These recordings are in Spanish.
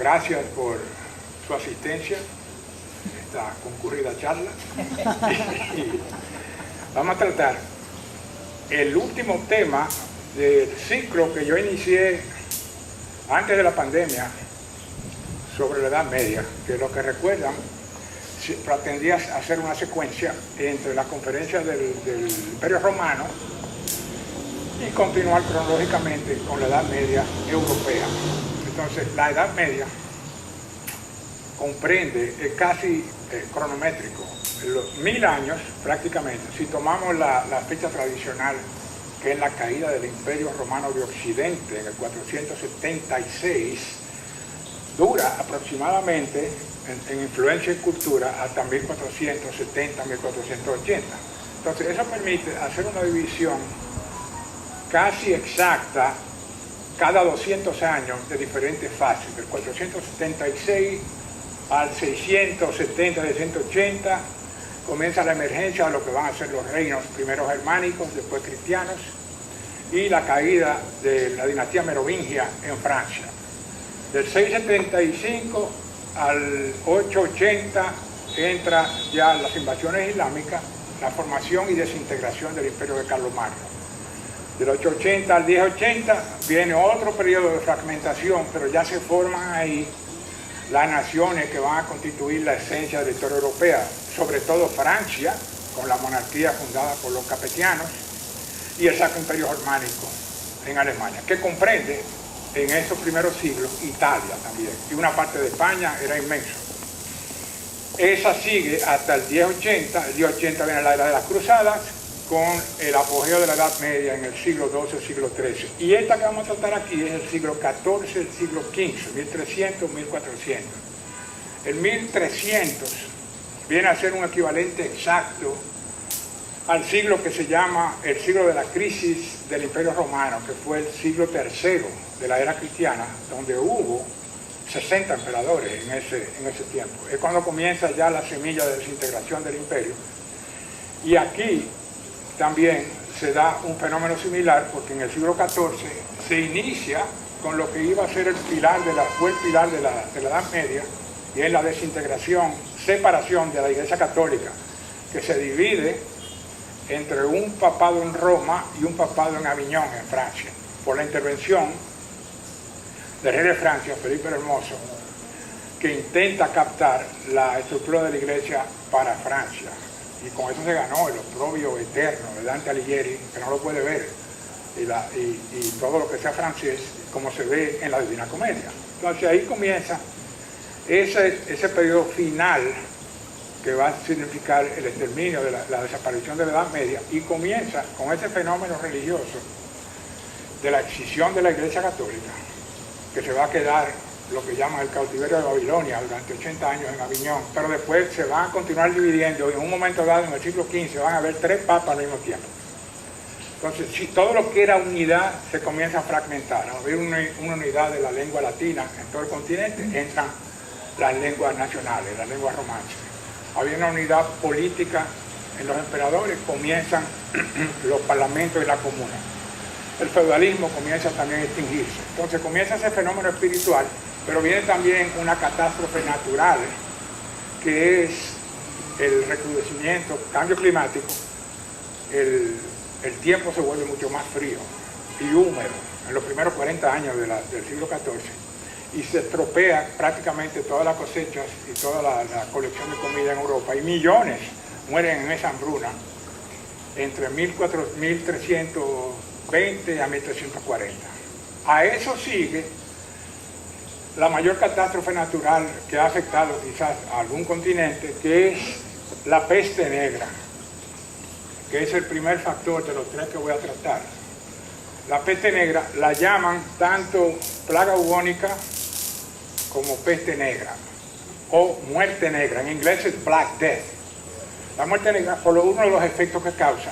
Gracias por su asistencia a esta concurrida charla. Y vamos a tratar el último tema del ciclo que yo inicié antes de la pandemia sobre la Edad Media, que lo que recuerdan, pretendía hacer una secuencia entre la conferencia del Imperio Romano y continuar cronológicamente con la Edad Media europea. Entonces, la Edad Media comprende, es casi cronométrico, los 1000 años prácticamente. Si tomamos la fecha tradicional, que es la caída del Imperio Romano de Occidente en el 476, dura aproximadamente, en influencia y cultura, hasta 1470, 1480. Entonces, eso permite hacer una división casi exacta cada 200 años de diferentes fases, del 476 al 670, 680, comienza la emergencia de lo que van a ser los reinos primero germánicos, después cristianos, y la caída de la dinastía merovingia en Francia. Del 675 al 880 entra ya las invasiones islámicas, la formación y desintegración del imperio de Carlomagno. Del 880 al 1080 viene otro periodo de fragmentación, pero ya se forman ahí las naciones que van a constituir la esencia de la historia europea, sobre todo Francia, con la monarquía fundada por los capetianos, y el Sacro Imperio Germánico en Alemania, que comprende en esos primeros siglos Italia también, y una parte de España era inmenso. Esa sigue hasta el 1080, el 1080 viene la era de las cruzadas, con el apogeo de la Edad Media en el siglo XII, siglo XIII. Y esta que vamos a tratar aquí es el siglo XIV, el siglo XV, 1300, 1400. El 1300 viene a ser un equivalente exacto al siglo que se llama el siglo de la crisis del Imperio Romano, que fue el siglo III de la era cristiana, donde hubo 60 emperadores en ese tiempo. Es cuando comienza ya la semilla de desintegración del imperio. Y aquí también se da un fenómeno similar, porque en el siglo XIV se inicia con lo que iba a ser el pilar de la Edad Media, y es la desintegración, separación de la Iglesia Católica, que se divide entre un papado en Roma y un papado en Aviñón, en Francia, por la intervención del rey de Francia, Felipe el Hermoso, que intenta captar la estructura de la Iglesia para Francia. Y con eso se ganó el oprobio eterno de Dante Alighieri, que no lo puede ver, y todo lo que sea francés, como se ve en la Divina Comedia. Entonces ahí comienza ese periodo final que va a significar el exterminio de la desaparición de la Edad Media, y comienza con ese fenómeno religioso de la escisión de la Iglesia Católica, que se va a quedar lo que llaman el cautiverio de Babilonia durante 80 años en Aviñón, pero después se van a continuar dividiendo, y en un momento dado en el siglo XV van a haber 3 papas al mismo tiempo. Entonces, si todo lo que era unidad se comienza a fragmentar, a haber una unidad de la lengua latina en todo el continente, entran las lenguas nacionales, las lenguas romances. Había una unidad política en los emperadores, comienzan los parlamentos y la comuna. El feudalismo comienza también a extinguirse. Entonces comienza ese fenómeno espiritual, pero viene también una catástrofe natural, que es el recrudecimiento, cambio climático. El tiempo se vuelve mucho más frío y húmedo en los primeros 40 años del siglo XIV, y se estropea prácticamente todas las cosechas y toda la colección de comida en Europa, y millones mueren en esa hambruna entre 1320 a 1340. A eso sigue la mayor catástrofe natural que ha afectado quizás a algún continente, que es la peste negra, que es el primer factor de los 3 que voy a tratar. La peste negra la llaman tanto plaga bubónica como peste negra, o muerte negra. En inglés es Black Death. La muerte negra, por uno de los efectos que causa,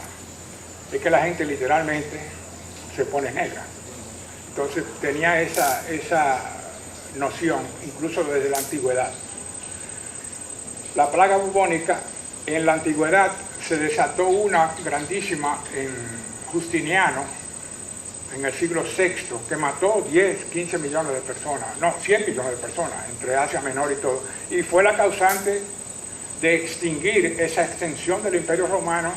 es que la gente literalmente se pone negra. Entonces tenía esa noción incluso desde la antigüedad. La plaga bubónica, en la antigüedad se desató una grandísima en Justiniano, en el siglo VI, que mató 10, 15 millones de personas, no, 100 millones de personas, entre Asia Menor y todo, y fue la causante de extinguir esa extensión del Imperio Romano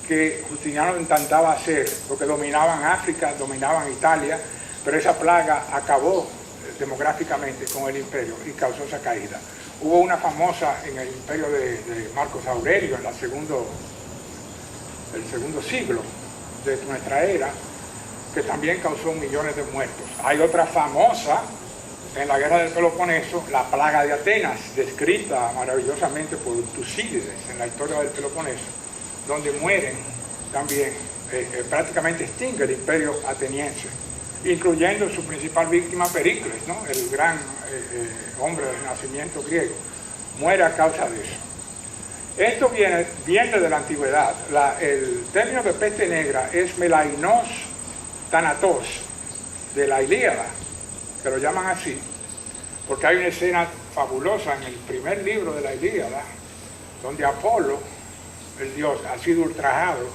que Justiniano intentaba hacer, porque dominaban África, dominaban Italia, pero esa plaga acabó demográficamente con el imperio y causó esa caída. Hubo una famosa en el imperio de Marcos Aurelio, en el segundo siglo de nuestra era, que también causó millones de muertos. Hay otra famosa en la guerra del Peloponeso, la plaga de Atenas, descrita maravillosamente por Tucídides en la historia del Peloponeso, donde mueren también, prácticamente extingue el imperio ateniense, incluyendo su principal víctima Pericles, ¿no? El gran hombre del Renacimiento griego, muere a causa de eso. Esto viene de la antigüedad. El término de peste negra es melainos thanatos, de la Ilíada, que lo llaman así, porque hay una escena fabulosa en el primer libro de la Ilíada, donde Apolo, el dios, ha sido ultrajado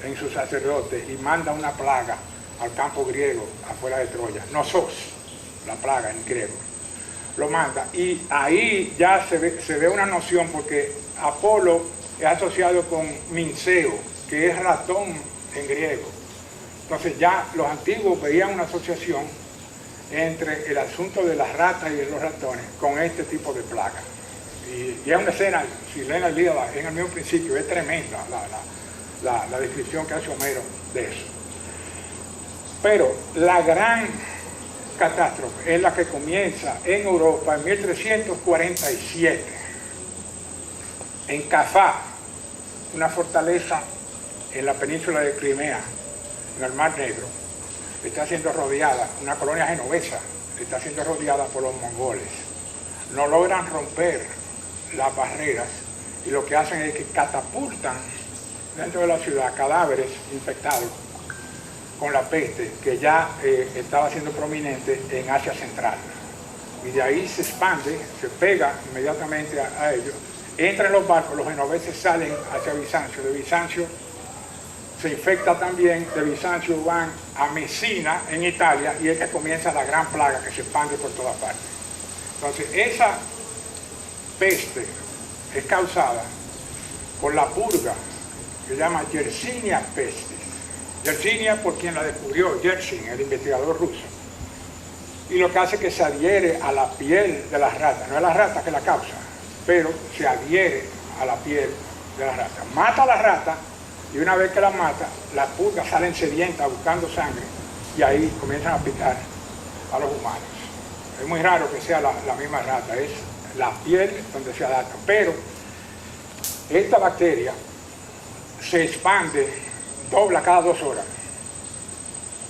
en su sacerdote y manda una plaga al campo griego afuera de Troya, nosos, la plaga en griego, lo manda, y ahí ya se ve una noción, porque Apolo es asociado con Minceo, que es ratón en griego. Entonces ya los antiguos veían una asociación entre el asunto de las ratas y de los ratones con este tipo de plaga. Y es una escena, si leen el libro en el mismo principio, es tremenda la descripción que hace Homero de eso. Pero la gran catástrofe es la que comienza en Europa en 1347, en Cafá, una fortaleza en la península de Crimea, en el Mar Negro. Está siendo rodeada, una colonia genovesa, está siendo rodeada por los mongoles. No logran romper las barreras y lo que hacen es que catapultan dentro de la ciudad cadáveres infectados con la peste que ya estaba siendo prominente en Asia Central. Y de ahí se expande, se pega inmediatamente a ellos. Entran los barcos, los genoveses salen hacia Bizancio, de Bizancio se infecta también, de Bizancio van a Messina, en Italia, y es que comienza la gran plaga que se expande por todas partes. Entonces, esa peste es causada por la purga, que se llama Yersinia pestis. Yersinia por quien la descubrió, Yersin, el investigador ruso. Y lo que hace es que se adhiere a la piel de las ratas, no es la rata que la causa, pero se adhiere a la piel de las ratas. Mata a la rata, y una vez que la mata, las pulgas salen sedientas buscando sangre y ahí comienzan a picar a los humanos. Es muy raro que sea la misma rata, es la piel donde se adapta. Pero esta bacteria se expande, dobla cada 2 horas,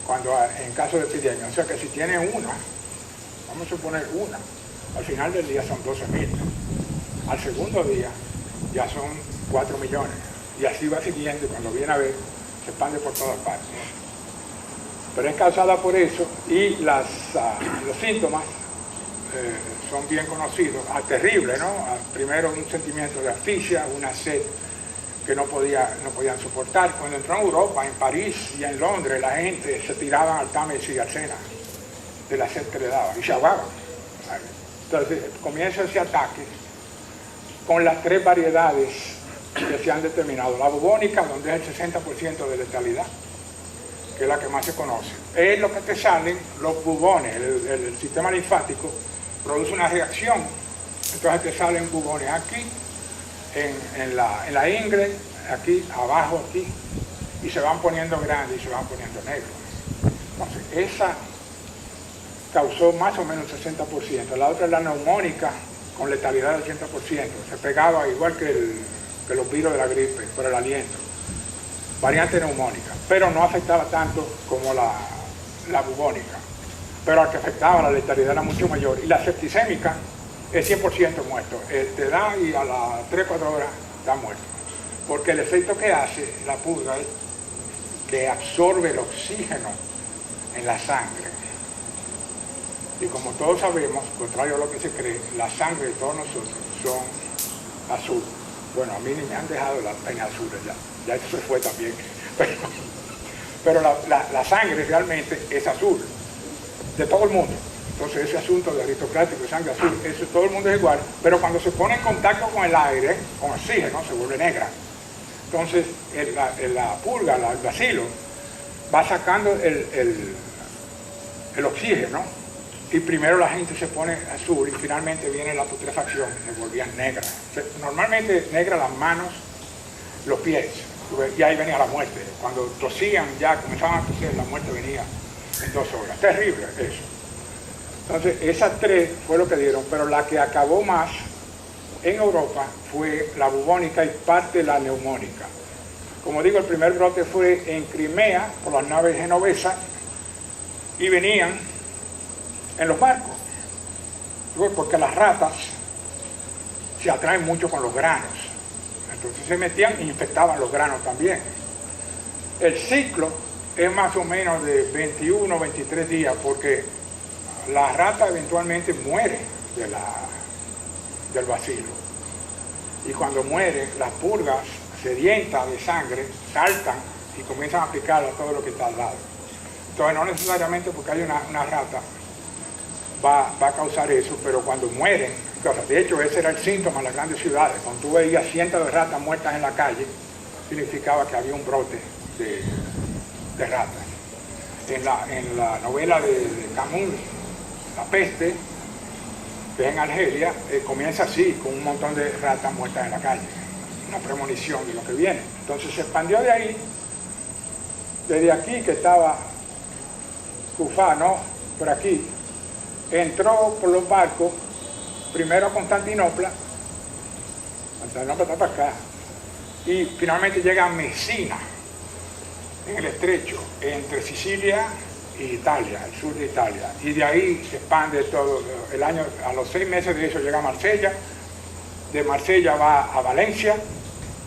cuando en caso de epidemia. O sea que si tiene una, vamos a suponer una, al final del día son 12.000. Al segundo día ya son 4 millones. Y así va siguiendo, y cuando viene a ver, se expande por todas partes. Pero es causada por eso, y los síntomas son bien conocidos. Terrible, ¿no? Primero un sentimiento de asfixia, una sed que no podían soportar. Cuando entró en Europa, en París y en Londres, la gente se tiraban al Támesis y al Sena de la sed que le daba, y se ahogaban. Entonces comienza ese ataque con las 3 variedades que se han determinado. La bubónica, donde es el 60% de letalidad, que es la que más se conoce. Es lo que te salen los bubones, el sistema linfático produce una reacción, entonces te salen bubones aquí, en la ingle, aquí, abajo, aquí, y se van poniendo grandes y se van poniendo negros. Entonces, esa causó más o menos el 60%. La otra es la neumónica, con letalidad del 100%. Se pegaba igual que los virus de la gripe, por el aliento. Variante neumónica, pero no afectaba tanto como la bubónica. Pero al que afectaba, la letalidad era mucho mayor. Y la septicémica es 100% muerto. Te da y a las 3-4 horas está muerto. Porque el efecto que hace la purga es que absorbe el oxígeno en la sangre. Y como todos sabemos, contrario a lo que se cree, la sangre de todos nosotros son azul. Bueno, a mí ni me han dejado las penas azules ya eso se fue también. pero la sangre realmente es azul, de todo el mundo. Entonces ese asunto de aristocrático de sangre azul, eso todo el mundo es igual, pero cuando se pone en contacto con el aire, con oxígeno, se vuelve negra. Entonces la pulga, el bacilo, va sacando el oxígeno, y primero la gente se pone azul y finalmente viene la putrefacción, se volvían negras. Normalmente negras las manos, los pies, y ahí venía la muerte. Cuando tosían ya, comenzaban a toser, la muerte venía en 2 horas. Terrible eso. Entonces esas 3 fue lo que dieron, pero la que acabó más en Europa fue la bubónica y parte de la neumónica. Como digo, el primer brote fue en Crimea por las naves genovesas y venían en los barcos, porque las ratas se atraen mucho con los granos, entonces se metían e infectaban los granos también. El ciclo es más o menos de 21 o 23 días, porque la rata eventualmente muere del bacilo, y cuando muere, las pulgas sedientas de sangre saltan y comienzan a picar a todo lo que está al lado. Entonces no necesariamente porque hay una rata va a causar eso, pero cuando mueren, de hecho ese era el síntoma en las grandes ciudades, cuando tú veías cientos de ratas muertas en la calle, significaba que había un brote de ratas. En la novela de Camus, La peste, que es en Argelia, comienza así, con un montón de ratas muertas en la calle, una premonición de lo que viene. Entonces se expandió de ahí, desde aquí que estaba Cufá, ¿no? Por aquí, entró por los barcos, primero a Constantinopla está para acá, y finalmente llega a Messina, en el estrecho, entre Sicilia y Italia, el sur de Italia, y de ahí se expande todo el año. A los 6 meses de eso llega a Marsella, de Marsella va a Valencia,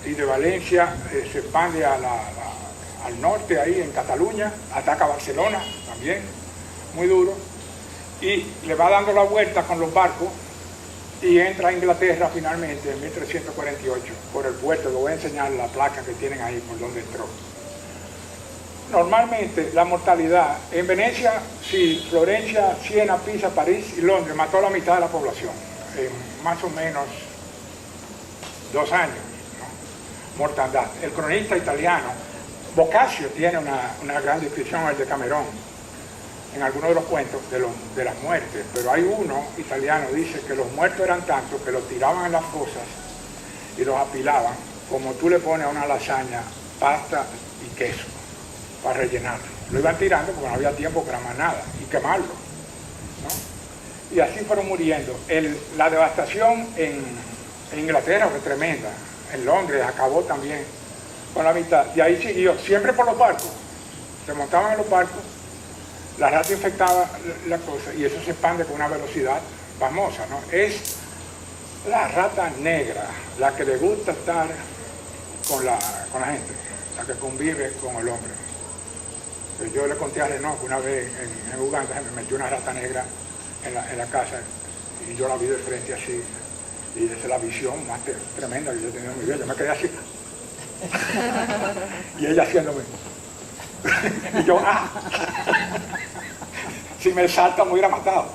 y de Valencia se expande al norte, ahí en Cataluña, ataca Barcelona también, muy duro, y le va dando la vuelta con los barcos y entra a Inglaterra finalmente en 1348 por el puerto. Le voy a enseñar la placa que tienen ahí por donde entró. Normalmente la mortalidad en Venecia, sí, Florencia, Siena, Pisa, París y Londres mató a la mitad de la población en más o menos 2 años, ¿no? Mortandad. El cronista italiano Boccaccio tiene una gran descripción, el de Camerón, en algunos de los cuentos de las muertes, pero hay uno italiano, dice que los muertos eran tantos que los tiraban en las fosas y los apilaban como tú le pones a una lasaña pasta y queso para rellenarlo. Lo iban tirando porque no había tiempo para más nada y quemarlo, ¿no? Y así fueron muriendo. La devastación en Inglaterra fue tremenda, en Londres acabó también con la mitad, y ahí siguió, siempre por los barcos, se montaban en los barcos, la rata infectaba la cosa, y eso se expande con una velocidad famosa, ¿no? Es la rata negra, la que le gusta estar con la gente, la que convive con el hombre. Pues yo le conté a Renaud que una vez en Uganda se me metió una rata negra en la casa, y yo la vi de frente así, y esa es la visión más tremenda que yo he tenido en mi vida. Yo me quedé así, y ella haciéndome, y yo, si me salta me hubiera matado.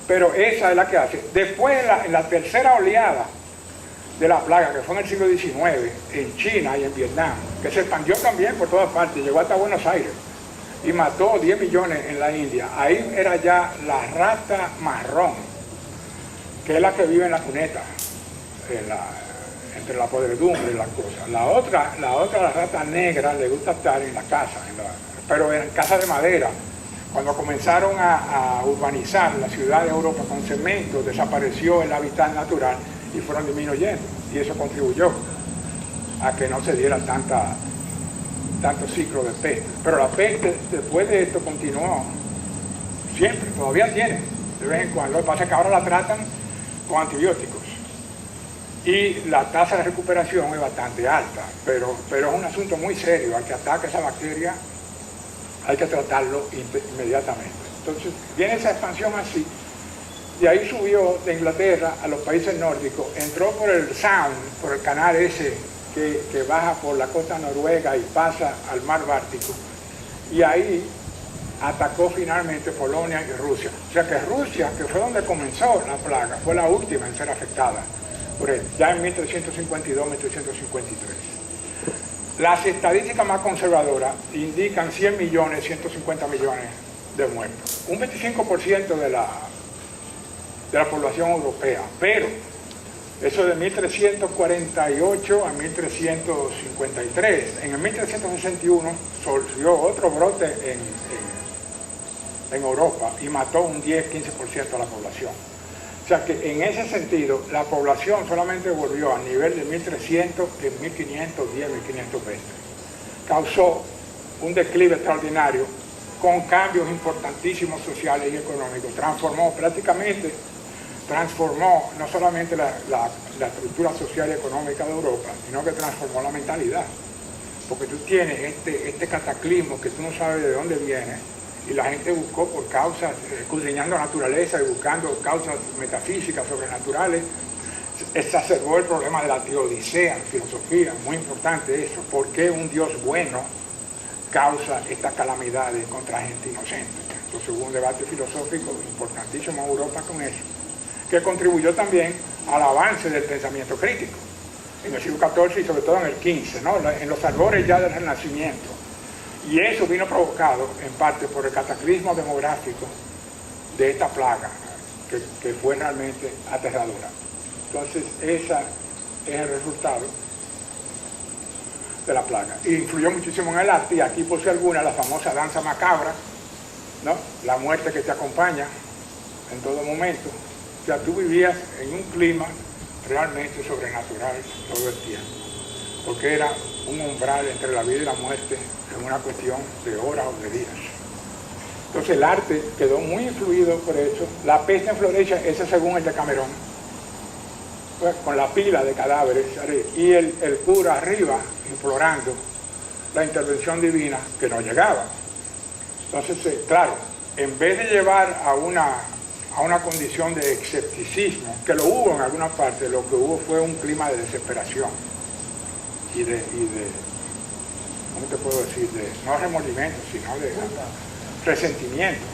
Pero esa es la que hace. Después, en la tercera oleada de la plaga, que fue en el siglo XIX, en China y en Vietnam, que se expandió también por todas partes, llegó hasta Buenos Aires y mató 10 millones en la India. Ahí era ya la rata marrón, que es la que vive en la cuneta, entre la podredumbre y las cosas. La otra, la rata negra, le gusta estar en la casa, pero en casa de madera. Cuando comenzaron a urbanizar la ciudad de Europa con cemento, desapareció el hábitat natural y fueron disminuyendo. Y eso contribuyó a que no se diera tanto ciclo de peste. Pero la peste, después de esto, continuó siempre, todavía tiene, de vez en cuando. Lo que pasa es que ahora la tratan con antibióticos. Y la tasa de recuperación es bastante alta, pero es un asunto muy serio. Al que ataca esa bacteria hay que tratarlo inmediatamente. Entonces viene esa expansión así, y ahí subió de Inglaterra a los países nórdicos, entró por el Sound, por el canal ese que baja por la costa noruega y pasa al mar Báltico. Y ahí atacó finalmente Polonia y Rusia. O sea que Rusia, que fue donde comenzó la plaga, fue la última en ser afectada por él, ya en 1352, 1353. Las estadísticas más conservadoras indican 100 millones, 150 millones de muertos. Un 25% de la población europea, pero eso de 1348 a 1353. En el 1361 surgió otro brote en Europa y mató un 10-15% de la población. O sea que en ese sentido, la población solamente volvió a nivel de 1300 en 1510, 1520. Causó un declive extraordinario con cambios importantísimos sociales y económicos. Transformó no solamente la estructura social y económica de Europa, sino que transformó la mentalidad. Porque tú tienes este cataclismo que tú no sabes de dónde viene, y la gente buscó por causas, escudriñando la naturaleza y buscando causas metafísicas, sobrenaturales, exacerbó el problema de la teodicea en filosofía, muy importante eso. ¿Por qué un Dios bueno causa estas calamidades contra gente inocente? Entonces hubo un debate filosófico importantísimo en Europa con eso, que contribuyó también al avance del pensamiento crítico en el siglo XIV y sobre todo en el XV, ¿no? En los albores ya del Renacimiento. Y eso vino provocado en parte por el cataclismo demográfico de esta plaga, que fue realmente aterradora. Entonces, ese es el resultado de la plaga. Y influyó muchísimo en el arte, y aquí por si alguna, la famosa danza macabra, ¿no? La muerte que te acompaña en todo momento. O sea, tú vivías en un clima realmente sobrenatural todo el tiempo, porque era un umbral entre la vida y la muerte en una cuestión de horas o de días. Entonces el arte quedó muy influido por eso. La peste en Florencia, ese según el de Camerón, pues, con la pila de cadáveres, y el cura arriba implorando la intervención divina que no llegaba. Entonces, claro, en vez de llevar a una condición de escepticismo, que lo hubo en alguna parte, lo que hubo fue un clima de desesperación y de ¿cómo te puedo decir? No remordimiento, sino de resentimiento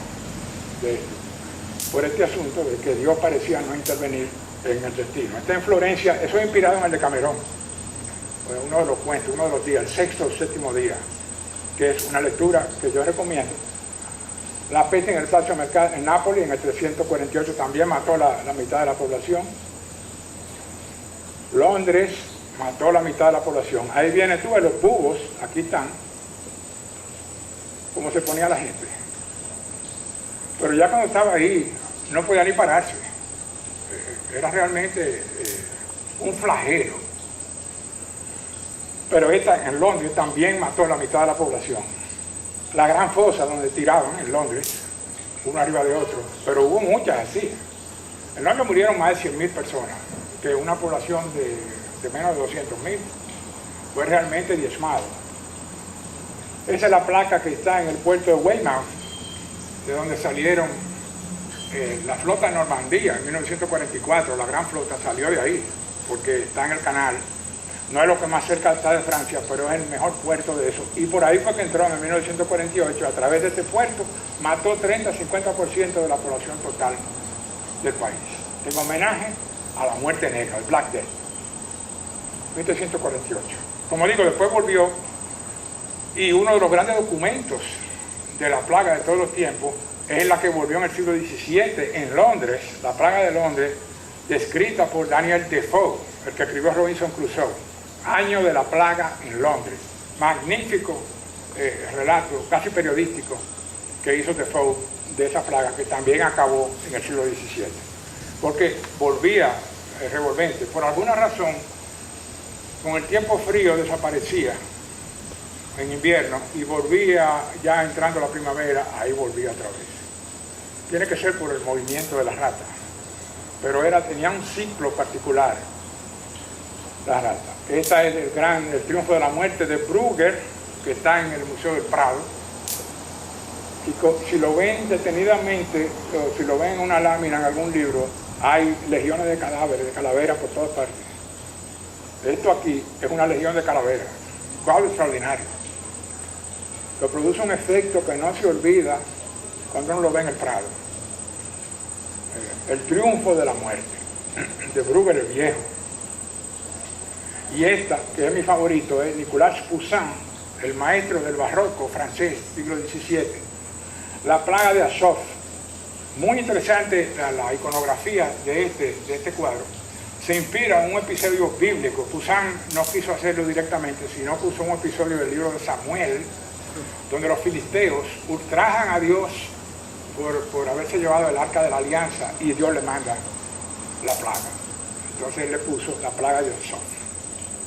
por este asunto de que Dios parecía no intervenir en el destino. Está en Florencia, eso es inspirado en el de Camerón, uno de los cuentos, uno de los días, el sexto o séptimo día, que es una lectura que yo recomiendo. La peste en el Placcio Mercato en Nápoles en el 348 también mató la mitad de la población. Londres mató la mitad de la población. Ahí viene tú, los bubos, aquí están, cómo se ponía la gente. Pero ya cuando estaba ahí, no podía ni pararse. Era realmente un flagelo. Pero esta en Londres también mató la mitad de la población. La gran fosa donde tiraban en Londres, uno arriba de otro, pero hubo muchas así. En Londres murieron más de 100.000 personas, que una población de menos de 200.000 fue realmente diezmado. Esa es la placa que está en el puerto de Weymouth, de donde salieron la flota de Normandía en 1944. La gran flota salió de ahí, porque está en el canal. No es lo que más cerca está de Francia, pero es el mejor puerto de eso. Y por ahí fue que entró en 1948, a través de este puerto, mató 30-50% de la población total del país, en homenaje a la muerte negra, el Black Death, 1948. Como digo, después volvió, y uno de los grandes documentos de la plaga de todos los tiempos es la que volvió en el siglo XVII en Londres, la plaga de Londres, descrita por Daniel Defoe, el que escribió Robinson Crusoe. Año de la plaga en Londres. Magnífico relato, casi periodístico, que hizo Defoe de esa plaga, que también acabó en el siglo XVII. Porque volvía revolvente. Por alguna razón, con el tiempo frío desaparecía en invierno y volvía ya entrando la primavera, ahí volvía otra vez. Tiene que ser por el movimiento de la rata. Pero tenía un ciclo particular, la rata. Esta es el triunfo de la muerte de Brugger, que está en el Museo del Prado. Y si lo ven detenidamente, o si lo ven en una lámina en algún libro, hay legiones de cadáveres, de calaveras por todas partes. Esto aquí es una legión de calaveras, cuadro extraordinario, que produce un efecto que no se olvida cuando uno lo ve en el Prado. El triunfo de la muerte, de Bruegel el Viejo. Y esta, que es mi favorito, es Nicolas Poussin, el maestro del barroco francés, siglo XVII. La plaga de Azov. Muy interesante la iconografía de este cuadro. Se inspira en un episodio bíblico. Poussin no quiso hacerlo directamente, sino que usó un episodio del libro de Samuel, donde los filisteos ultrajan a Dios por haberse llevado el arca de la alianza y Dios le manda la plaga. Entonces él le puso la plaga de Azov.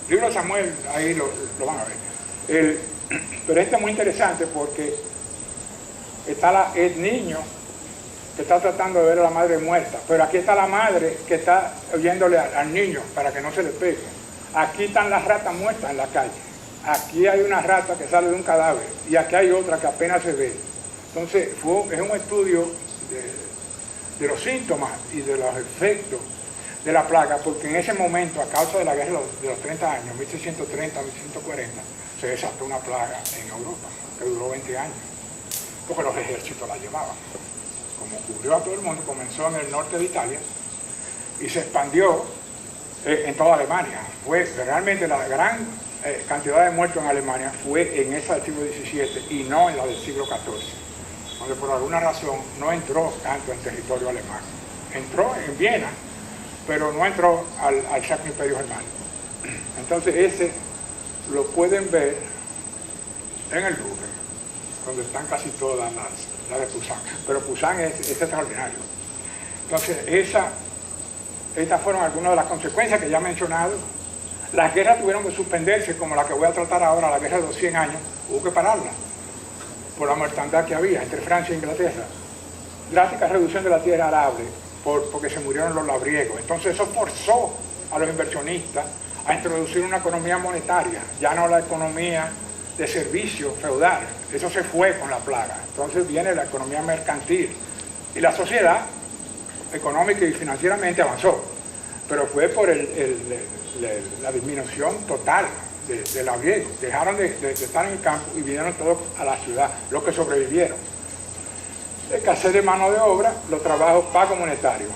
El libro de Samuel, ahí lo van a ver. Pero este es muy interesante porque está el niño que está tratando de ver a la madre muerta, pero aquí está la madre que está oyéndole al niño para que no se le pegue. Aquí están las ratas muertas en la calle. Aquí hay una rata que sale de un cadáver y aquí hay otra que apenas se ve. Entonces es un estudio de los síntomas y de los efectos de la plaga, porque en ese momento, a causa de la guerra de los 30 años, 1630 a 1640, se desató una plaga en Europa, que duró 20 años, porque los ejércitos la llevaban. Como cubrió a todo el mundo, comenzó en el norte de Italia y se expandió en toda Alemania. Fue realmente la gran cantidad de muertos en Alemania fue en esa del siglo XVII y no en la del siglo XIV, donde por alguna razón no entró tanto en territorio alemán. Entró en Viena, pero no entró al Sacro Imperio Germánico. Entonces ese lo pueden ver en el Louvre, donde están casi todas las de Poussin. Pero Poussin es extraordinario. Entonces estas fueron algunas de las consecuencias que ya he mencionado. Las guerras tuvieron que suspenderse, como la que voy a tratar ahora, la guerra de los 100 años, hubo que pararla, por la mortandad que había entre Francia e Inglaterra. Drástica reducción de la tierra arable, porque se murieron los labriegos. Entonces eso forzó a los inversionistas a introducir una economía monetaria, ya no la economía de servicio feudal. Eso se fue con la plaga. Entonces viene la economía mercantil y la sociedad económica y financieramente avanzó, pero fue por la disminución total de labriegos. Dejaron de estar en el campo y vinieron todos a la ciudad, los que sobrevivieron. Escasez de mano de obra, los trabajos pago monetario.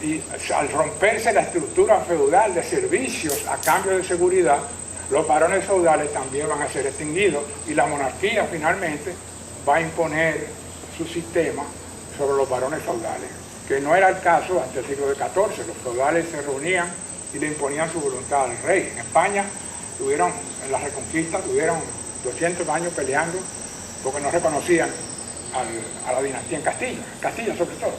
Y al romperse la estructura feudal de servicios a cambio de seguridad, los varones feudales también van a ser extinguidos y la monarquía finalmente va a imponer su sistema sobre los varones feudales, que no era el caso hasta el siglo XIV. Los feudales se reunían y le imponían su voluntad al rey. En España en la Reconquista tuvieron 200 años peleando porque no reconocían a la dinastía en Castilla sobre todo.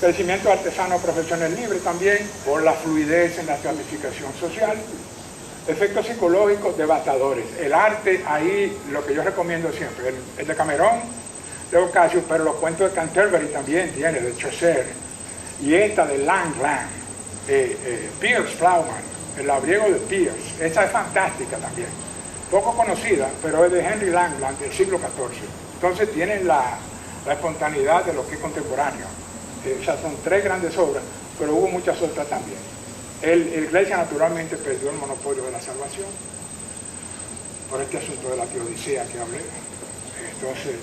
Crecimiento artesano profesional libre también, por la fluidez en la estratificación social. Efectos psicológicos devastadores. El arte, ahí lo que yo recomiendo siempre, el de Cameron, de Boccaccio, pero los cuentos de Canterbury también tiene, de Chaucer, y esta de Langland, Piers Plowman, el labriego de Piers. Esta es fantástica también, poco conocida, pero es de Henry Langland del siglo XIV. Entonces tienen la espontaneidad de lo que es contemporáneo. Esas son 3 grandes obras, pero hubo muchas otras también. La Iglesia naturalmente perdió el monopolio de la salvación por este asunto de la teodicea que hablé. Entonces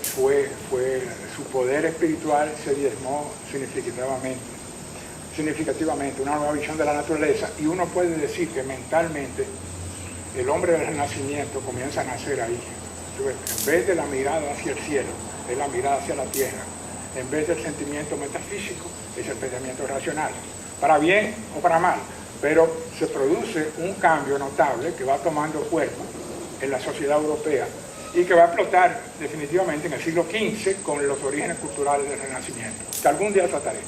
su poder espiritual se diezmó significativamente, una nueva visión de la naturaleza, y uno puede decir que mentalmente el hombre del Renacimiento comienza a nacer ahí. En vez de la mirada hacia el cielo, es la mirada hacia la tierra. En vez del sentimiento metafísico, es el pensamiento racional. Para bien o para mal, pero se produce un cambio notable que va tomando cuerpo en la sociedad europea y que va a explotar definitivamente en el siglo XV con los orígenes culturales del Renacimiento, que algún día trataré.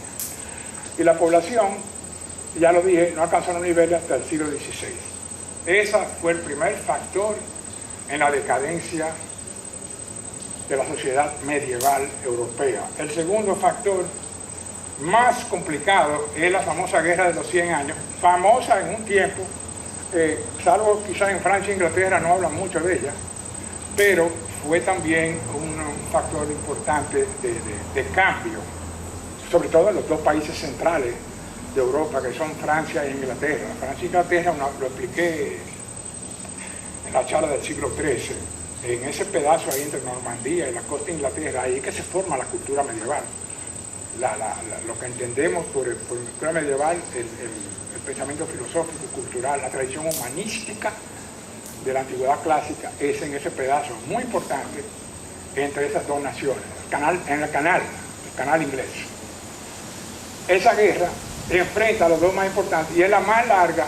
Y la población, ya lo dije, no alcanzó los niveles hasta el siglo XVI. Ese fue el primer factor en la decadencia de la sociedad medieval europea. El segundo factor más complicado es la famosa guerra de los 100 años, famosa en un tiempo, salvo quizás en Francia e Inglaterra no hablan mucho de ella, pero fue también un factor importante de cambio, sobre todo en los 2 países centrales de Europa, que son Francia e Inglaterra. Francia e Inglaterra, lo expliqué en la charla del siglo XIII, en ese pedazo ahí entre Normandía y la costa de Inglaterra, ahí es que se forma la cultura medieval. Lo que entendemos por cultura medieval, el pensamiento filosófico, cultural, la tradición humanística de la antigüedad clásica, es en ese pedazo muy importante entre esas dos naciones, en el canal inglés. Esa guerra enfrenta a los dos más importantes y es la más larga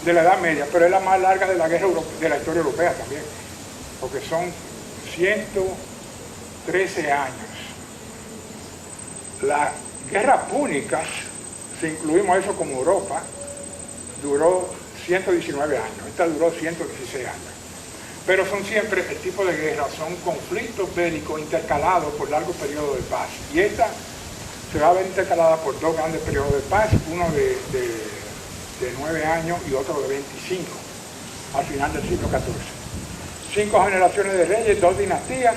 de la Edad Media, pero es la más larga de la guerra de la historia europea también, porque son 113 años. La guerra púnica, si incluimos eso como Europa, duró 119 años, esta duró 116 años. Pero son siempre el tipo de guerra, son conflictos bélicos intercalados por largos periodos de paz. Y esta se va a ver intercalada por dos grandes periodos de paz, uno de 9 años y otro de 25, al final del siglo XIV. 5 generaciones de reyes, 2 dinastías,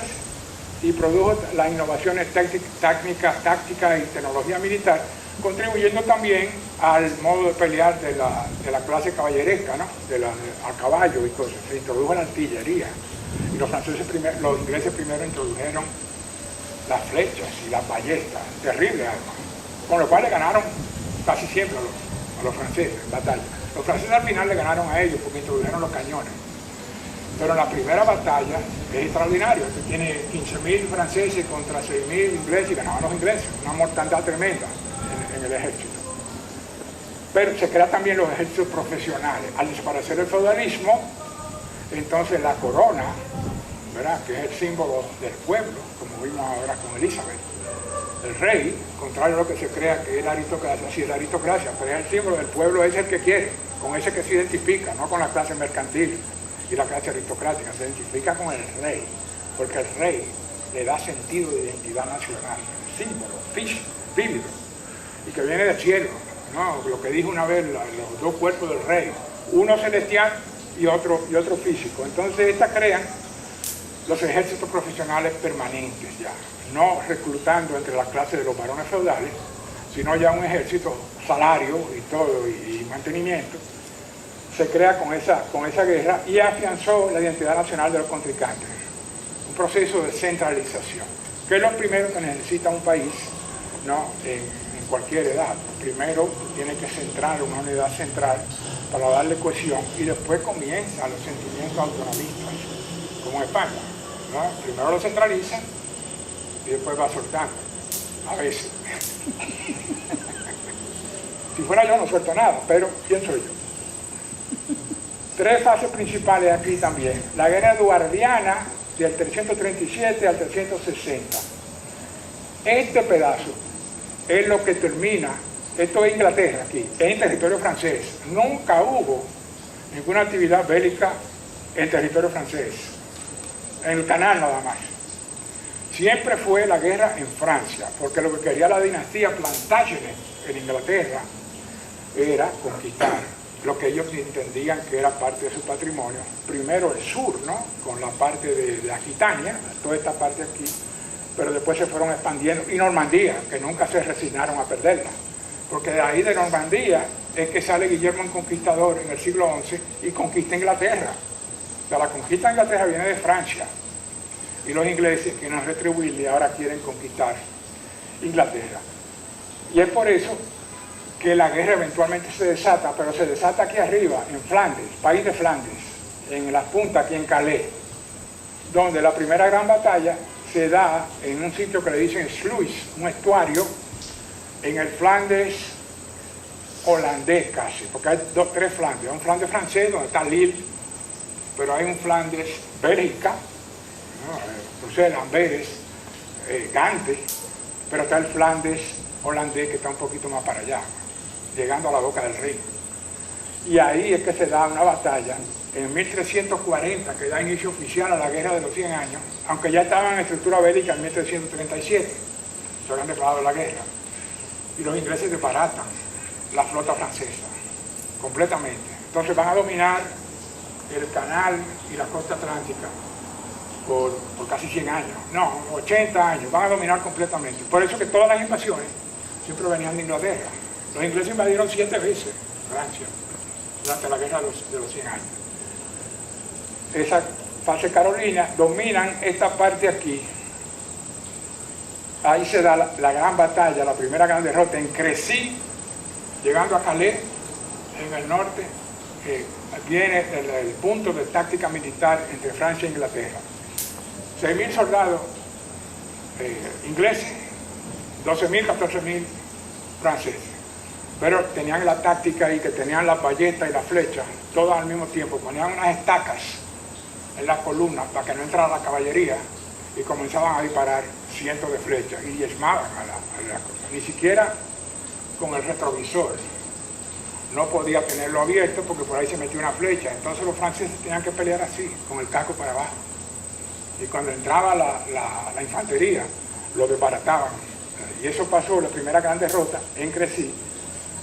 y produjo las innovaciones técnicas, tácticas y tecnología militar, contribuyendo también al modo de pelear de la clase caballeresca, ¿no? Al caballo y cosas. Se introdujo la artillería, y los ingleses primero introdujeron las flechas y las ballestas, terribles armas, con lo cual le ganaron casi siempre a los franceses en batalla. Los franceses al final le ganaron a ellos porque introdujeron los cañones. Pero en la primera batalla es extraordinario, que tiene 15.000 franceses contra 6.000 ingleses y ganaban los ingleses, una mortandad tremenda en el ejército. Pero se crean también los ejércitos profesionales. Al desaparecer el feudalismo, entonces la corona, ¿verdad?, que es el símbolo del pueblo, como vimos ahora con Elizabeth, el rey, contrario a lo que se crea que es la aristocracia, sí es la aristocracia, pero es el símbolo del pueblo, es el que quiere, con ese que se identifica, no con la clase mercantil y la clase aristocrática, se identifica con el rey, porque el rey le da sentido de identidad nacional, símbolo, físico, vívido, y que viene del cielo, ¿no? Lo que dijo una vez los dos cuerpos del rey, uno celestial y otro físico. Entonces estas crean los ejércitos profesionales permanentes ya, no reclutando entre las clases de los varones feudales, sino ya un ejército, salario y todo, y mantenimiento. Se crea con esa guerra y afianzó la identidad nacional de los contrincantes. Un proceso de centralización, que es lo primero que necesita un país, ¿no?, en cualquier edad. Primero tiene que centrar una unidad central para darle cohesión y después comienzan los sentimientos autonomistas, como en España, ¿no? Primero lo centralizan y después va soltando, a veces. Si fuera yo no suelto nada, pero ¿quién soy yo? 3 fases principales aquí también. La guerra eduardiana del 337 al 360. Este pedazo es lo que termina, esto es Inglaterra aquí, es en territorio francés. Nunca hubo ninguna actividad bélica en territorio francés, en el canal nada más. Siempre fue la guerra en Francia, porque lo que quería la dinastía Plantagenet en Inglaterra era conquistar lo que ellos entendían que era parte de su patrimonio. Primero el sur, ¿no?, con la parte de Aquitania, toda esta parte aquí, pero después se fueron expandiendo, y Normandía, que nunca se resignaron a perderla, porque de ahí de Normandía es que sale Guillermo el Conquistador en el siglo XI y conquista Inglaterra. O sea, la conquista de Inglaterra viene de Francia, y los ingleses quieren retribuirle, ahora quieren conquistar Inglaterra. Y es por eso que la guerra eventualmente se desata, pero se desata aquí arriba, en Flandes, país de Flandes, en las puntas, aquí en Calais, donde la primera gran batalla se da en un sitio que le dicen Sluis, un estuario, en el Flandes holandés casi, porque hay 3 Flandes, un Flandes francés donde está Lille, pero hay un Flandes Bélgica, ¿no?, Bruselas, Amberes, Gante, pero está el Flandes holandés que está un poquito más para allá, llegando a la boca del Rin. Y ahí es que se da una batalla en 1340, que da inicio oficial a la Guerra de los 100 años, aunque ya estaban en estructura bélica en 1337, se habían declarado la guerra. Y los ingleses desbaratan la flota francesa, completamente. Entonces van a dominar el canal y la costa atlántica por casi 100 años, no, 80 años, van a dominar completamente. Por eso que todas las invasiones siempre venían de Inglaterra, Los ingleses invadieron 7 veces Francia durante la guerra de los 100 años. Esa fase carolina dominan esta parte aquí. Ahí se da la gran batalla, la primera gran derrota en Crecy, llegando a Calais, en el norte. Viene el punto de táctica militar entre Francia e Inglaterra. 6.000 soldados ingleses, 12.000, 14.000 franceses. Pero tenían la táctica ahí, que tenían las ballestas y las flechas, todas al mismo tiempo. Ponían unas estacas en las columnas para que no entrara la caballería y comenzaban a disparar cientos de flechas y diezmaban a la cosa. Ni siquiera con el retrovisor. No podía tenerlo abierto porque por ahí se metió una flecha. Entonces los franceses tenían que pelear así, con el casco para abajo. Y cuando entraba la infantería, lo desbarataban. Y eso pasó, la primera gran derrota en Crecy.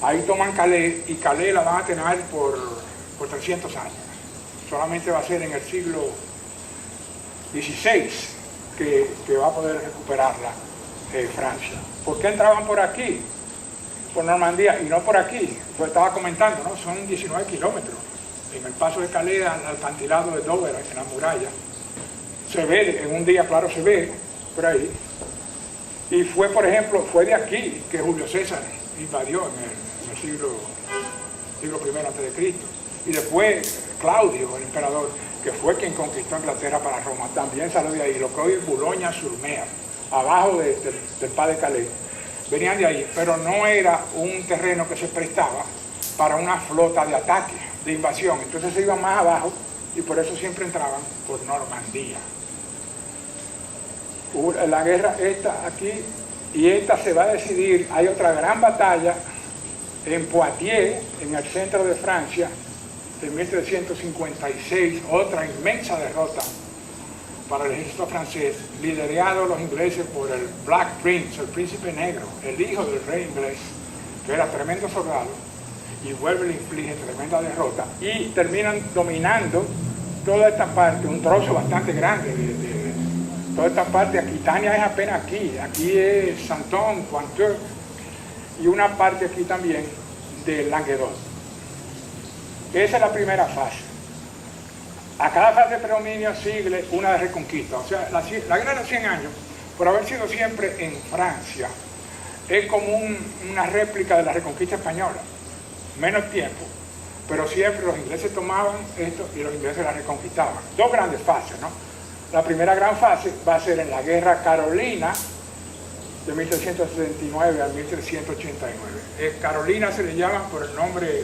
Ahí toman Calais, y Calais la van a tener por 300 años. Solamente va a ser en el siglo XVI que va a poder recuperarla Francia. ¿Por qué entraban por aquí? Por Normandía y no por aquí. Pues estaba comentando, ¿no? Son 19 kilómetros. En el paso de Calais al acantilado de Dover, en la muralla. Se ve, en un día claro se ve, por ahí. Y fue, por ejemplo, fue de aquí que Julio César invadió en el siglo I a.C. Y después Claudio, el emperador, que fue quien conquistó Inglaterra para Roma, también salió de ahí, lo que hoy es Boulogne-sur-Mer, abajo del Pas de Calais. Venían de ahí, pero no era un terreno que se prestaba para una flota de ataque, de invasión. Entonces se iban más abajo y por eso siempre entraban por Normandía. La guerra esta aquí, y esta se va a decidir. Hay otra gran batalla en Poitiers, en el centro de Francia, en 1356, otra inmensa derrota para el ejército francés, liderado los ingleses por el Black Prince, el príncipe negro, el hijo del rey inglés, que era tremendo soldado, y vuelve y le inflige tremenda derrota, y terminan dominando toda esta parte, un trozo bastante grande de toda esta parte. Aquitania es apenas aquí es Santon, Pointu, y una parte aquí también de Languedoc. Esa es la primera fase. A cada fase de predominio sigue una de reconquista. O sea, la guerra de los 100 años, por haber sido siempre en Francia, es como una réplica de la reconquista española. Menos tiempo, pero siempre los ingleses tomaban esto y los ingleses la reconquistaban. Dos grandes fases, ¿no? La primera gran fase va a ser en la Guerra Carolina, de 1379 al 1389. Carolina se le llama por el nombre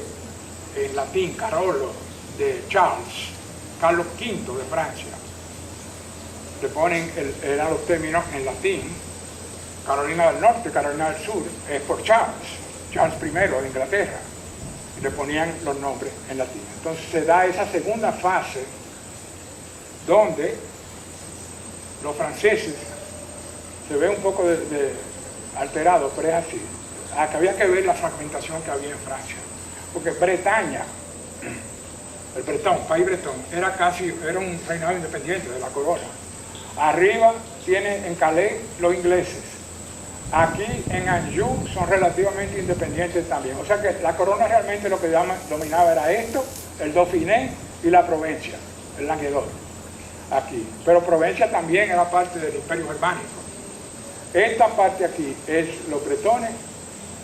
en latín, Carolo, de Charles, Carlos V de Francia. Le ponen eran los términos en latín. Carolina del Norte, Carolina del Sur, es por Charles I de Inglaterra. Y le ponían los nombres en latín. Entonces se da esa segunda fase donde los franceses se ve un poco alterado, pero es así. Que había que ver la fragmentación que había en Francia. Porque Bretaña, el Bretón, país bretón, era un reinado independiente de la corona. Arriba tiene en Calais los ingleses. Aquí en Anjou son relativamente independientes también. O sea que la corona realmente lo que dominaba era esto, el Dauphiné y la Provencia, el Languedoc. Aquí. Pero Provencia también era parte del Imperio Germánico. Esta parte aquí es los bretones,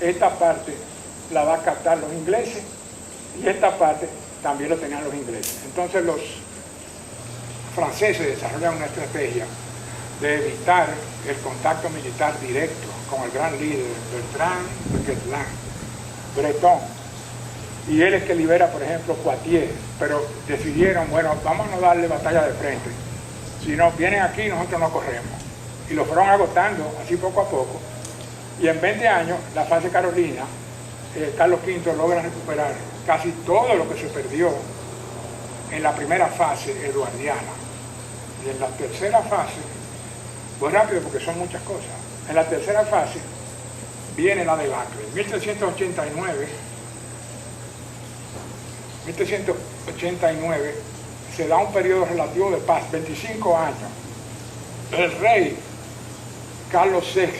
esta parte la va a captar los ingleses y esta parte también lo tenían los ingleses. Entonces los franceses desarrollan una estrategia de evitar el contacto militar directo con el gran líder Bertrand de Quetelan, bretón. Y él es que libera, por ejemplo, Poitiers, pero decidieron, bueno, vamos a no darle batalla de frente. Si no vienen aquí, nosotros no corremos. Y lo fueron agotando así poco a poco. Y en 20 años, la fase carolina, Carlos V logra recuperar casi todo lo que se perdió en la primera fase eduardiana. Y en la tercera fase, voy rápido porque son muchas cosas, en la tercera fase viene la debacle. En 1389 se da un periodo relativo de paz, 25 años. El rey Carlos VI,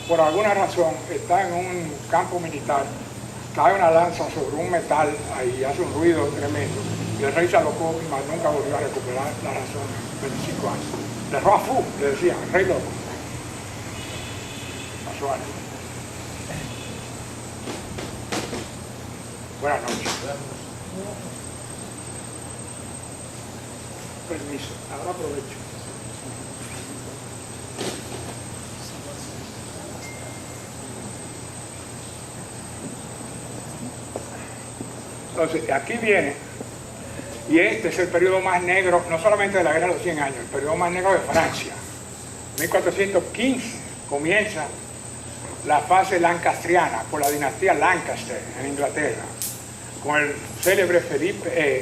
por alguna razón, está en un campo militar cae una lanza sobre un metal y hace un ruido tremendo. Y el rey se alocó y más nunca volvió a recuperar la razón en 25 años. Le roi fou, le decían, el rey loco. Pasó algo. Buenas noches. Permiso, ahora aprovecho. Entonces, aquí viene, y este es el periodo más negro, no solamente de la Guerra de los 100 años, el periodo más negro de Francia. 1415 comienza la fase lancastriana por la dinastía Lancaster en Inglaterra, con el célebre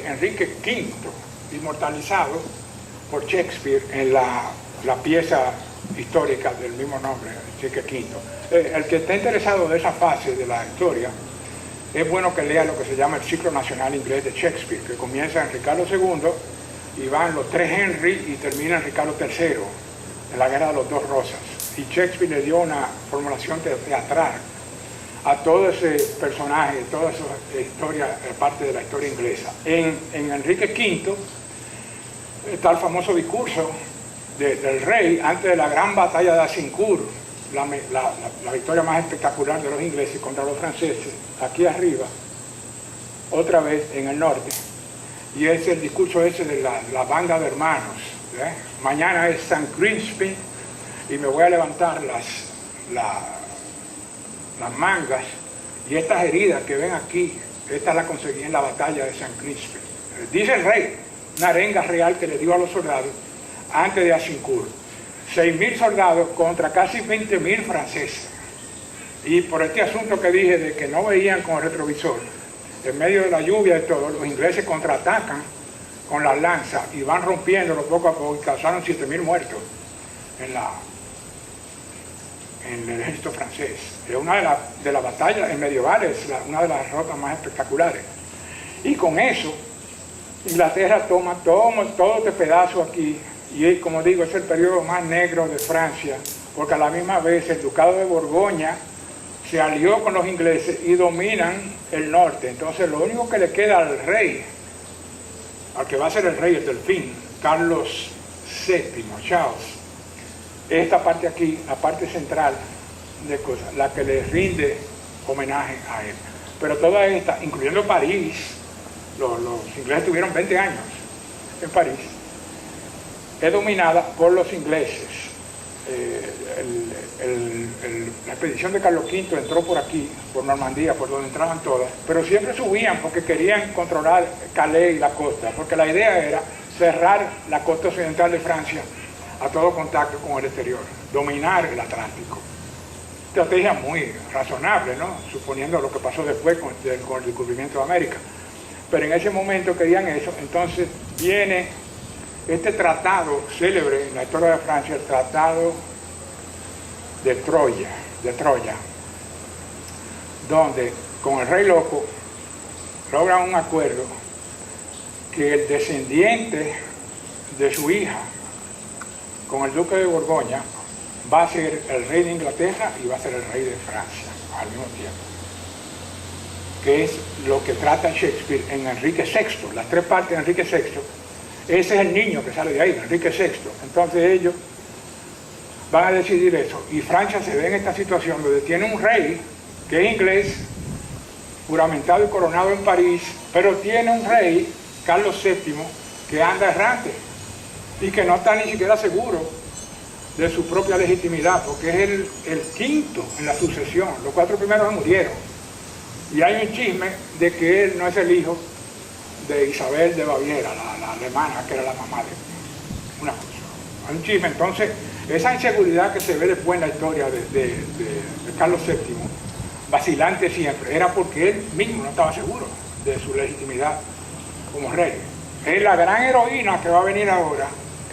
Enrique V, inmortalizado por Shakespeare en la pieza histórica del mismo nombre, Enrique V. El que esté interesado de esa fase de la historia, es bueno que lea lo que se llama el ciclo nacional inglés de Shakespeare, que comienza en Ricardo II y van los tres Henry y termina en Ricardo III, en la Guerra de los Dos Rosas. Y Shakespeare le dio una formulación teatral a todo ese personaje, toda esa historia, parte de la historia inglesa. En Enrique V está el famoso discurso del rey antes de la gran batalla de Azincourt, la victoria más espectacular de los ingleses contra los franceses, aquí arriba, otra vez en el norte, y es el discurso ese de la banda de hermanos. Mañana es San Crispin y me voy a levantar las mangas, y estas heridas que ven aquí, estas las conseguí en la batalla de San Crispin. Dice el rey, una arenga real que le dio a los soldados antes de Azincourt. 6.000 soldados contra casi 20.000 franceses. Y por este asunto que dije de que no veían con el retrovisor, en medio de la lluvia y todo, los ingleses contraatacan con las lanzas y van rompiéndolo poco a poco y causaron 7.000 muertos en el ejército francés. Es una de las batallas medievales, una de las derrotas más espectaculares. Y con eso, Inglaterra toma todo este pedazo aquí. Y como digo, es el periodo más negro de Francia, porque a la misma vez el ducado de Borgoña se alió con los ingleses y dominan el norte. Entonces lo único que le queda al rey, al que va a ser el rey, el delfín, Carlos VII, Charles, es esta parte aquí, la parte central de cosas, la que le rinde homenaje a él. Pero toda esta, incluyendo París, los ingleses tuvieron 20 años en París, es dominada por los ingleses. La expedición de Carlos V entró por aquí, por Normandía, por donde entraban todas, pero siempre subían porque querían controlar Calais y la costa, porque la idea era cerrar la costa occidental de Francia a todo contacto con el exterior, dominar el Atlántico. Estrategia muy razonable, ¿no? Suponiendo lo que pasó después con el descubrimiento de América. Pero en ese momento querían eso. Entonces viene este tratado célebre en la historia de Francia, el Tratado de Troya, donde con el rey loco logran un acuerdo que el descendiente de su hija con el duque de Borgoña va a ser el rey de Inglaterra y va a ser el rey de Francia al mismo tiempo, que es lo que trata Shakespeare en Enrique VI, las tres partes de Enrique VI. Ese es el niño que sale de ahí, Enrique VI. Entonces ellos van a decidir eso. Y Francia se ve en esta situación donde tiene un rey que es inglés, juramentado y coronado en París, pero tiene un rey, Carlos VII, que anda errante y que no está ni siquiera seguro de su propia legitimidad, porque es el quinto en la sucesión. Los cuatro primeros murieron. Y hay un chisme de que él no es el hijo de Isabel de Baviera, la alemana, que era la mamá de una cosa. Hay un chisme. Entonces, esa inseguridad que se ve después en la historia de Carlos VII, vacilante siempre, era porque él mismo no estaba seguro de su legitimidad como rey. Es la gran heroína que va a venir ahora,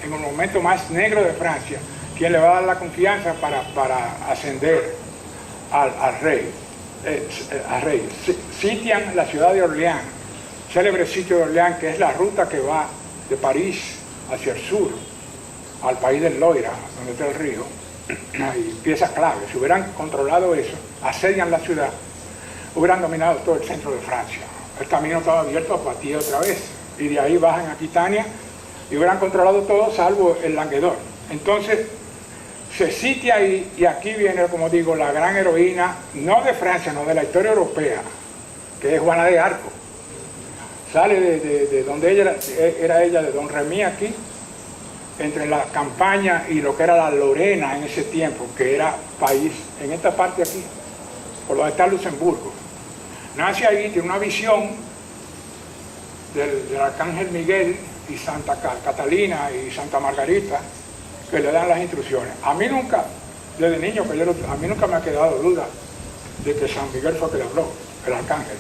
en el momento más negro de Francia, quien le va a dar la confianza para ascender al rey. Sitian la ciudad de Orleans, célebre sitio de Orleans, que es la ruta que va de París hacia el sur, al país del Loira, donde está el río. Hay piezas clave. Si hubieran controlado eso, asedian la ciudad, hubieran dominado todo el centro de Francia. El camino estaba abierto a Poitiers otra vez, y de ahí bajan a Aquitania y hubieran controlado todo salvo el Languedoc. Entonces se sitia ahí, y aquí viene, como digo, la gran heroína, no de Francia, no de la historia europea, que es Juana de Arco. Sale de donde ella era ella, de Don Remy aquí, entre la campaña y lo que era la Lorena en ese tiempo, que era país, en esta parte aquí, por donde está Luxemburgo. Nace ahí, tiene una visión del Arcángel Miguel y Santa Catalina y Santa Margarita, que le dan las instrucciones. A mí nunca, desde niño, a mí nunca me ha quedado duda de que San Miguel fue el que le habló, el Arcángel,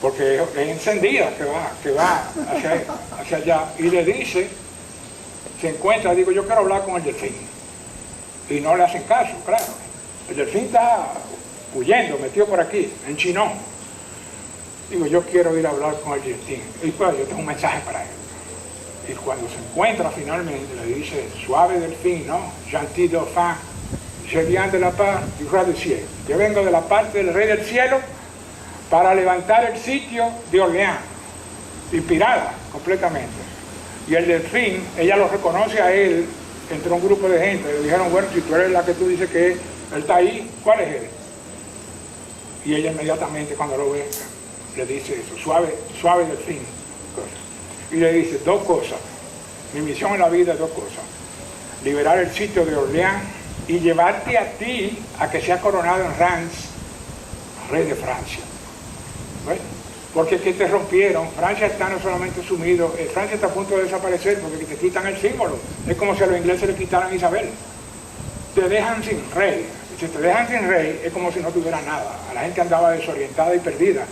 porque es encendida que va hacia allá, y le dice, se encuentra, digo, yo quiero hablar con el delfín, y no le hacen caso, claro. El delfín está huyendo, metido por aquí, en Chinon. Digo, yo quiero ir a hablar con el delfín, y pues yo tengo un mensaje para él. Y cuando se encuentra finalmente, le dice, suave delfín, ¿no? Gentil dauphin, je viens de la part du roi du ciel. Yo vengo de la parte del rey del cielo para levantar el sitio de Orleans. Inspirada completamente. Y el delfín, ella lo reconoce a él entre un grupo de gente. Le dijeron, bueno, si tú eres la que tú dices que él está ahí, ¿cuál es él? Y ella inmediatamente, cuando lo ve, le dice eso, suave delfín. Y le dice dos cosas. Mi misión en la vida es dos cosas. Liberar el sitio de Orleans y llevarte a ti a que seas coronado en Reims, rey de Francia. ¿Ves? Porque que te rompieron. Francia está no solamente sumido, Francia está a punto de desaparecer porque te quitan el símbolo. Es como si a los ingleses le quitaran a Isabel. Te dejan sin rey. Si te dejan sin rey es como si no tuviera nada. A la gente andaba desorientada y perdida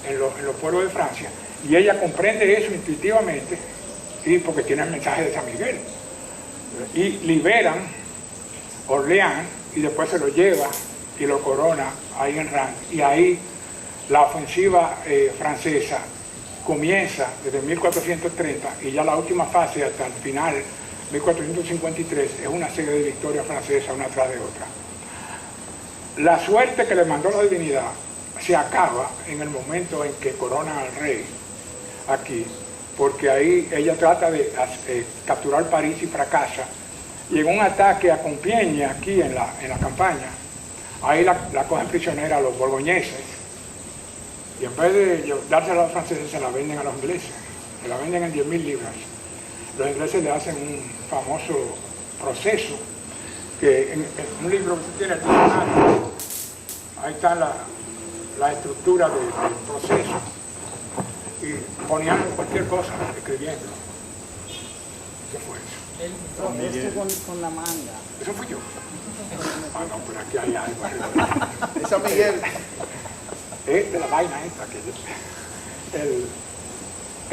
en los pueblos de Francia. Y ella comprende eso intuitivamente, y porque tiene el mensaje de San Miguel. Y liberan Orleans y después se lo lleva y lo corona ahí en Reims. Y ahí la ofensiva francesa comienza desde 1430 y ya la última fase hasta el final, 1453, es una serie de victorias francesas una tras de otra. La suerte que le mandó la divinidad se acaba en el momento en que corona al rey aquí, porque ahí ella trata de capturar París y fracasa, y en un ataque a Compiègne aquí en la campaña, ahí la cogen prisionera a los borgoñeses, y en vez de dársela a los franceses se la venden a los ingleses, se la venden en 10.000 libras. Los ingleses le hacen un famoso proceso, que en un libro que tiene el diccionario, ahí está la estructura del proceso, y ponían cualquier cosa escribiendo. ¿Qué fue eso? Esto con la manga. Eso fui yo. Ah, no, pero aquí hay algo arriba. Es San Miguel. Es de la vaina esta que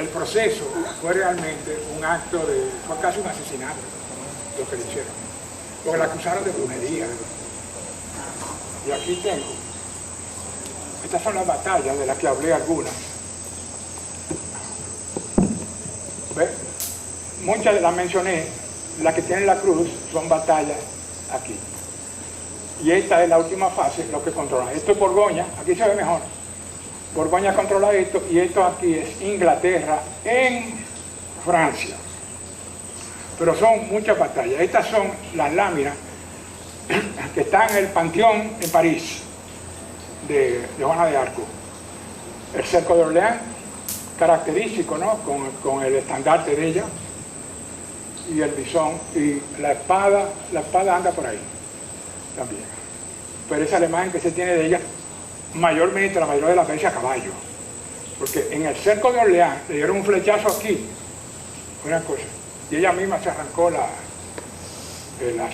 el proceso fue realmente un acto fue casi un asesinato lo que le hicieron, porque la acusaron de brujería. Y aquí tengo, estas son las batallas de las que hablé algunas. ¿Ves? Muchas las mencioné, las que tienen la cruz son batallas aquí. Y esta es la última fase, lo que controla. Esto es Borgoña, aquí se ve mejor. Borgoña controla esto, y esto aquí es Inglaterra en Francia. Pero son muchas batallas. Estas son las láminas que están en el Panteón en París de Juana de Arco. El cerco de Orleans, característico, ¿no? Con el estandarte de ella y el bisón, y la espada anda por ahí también. Pero esa la imagen que se tiene de ella, mayormente, la mayoría de las veces a caballo, porque en el cerco de Orleans le dieron un flechazo aquí, una cosa, y ella misma se arrancó la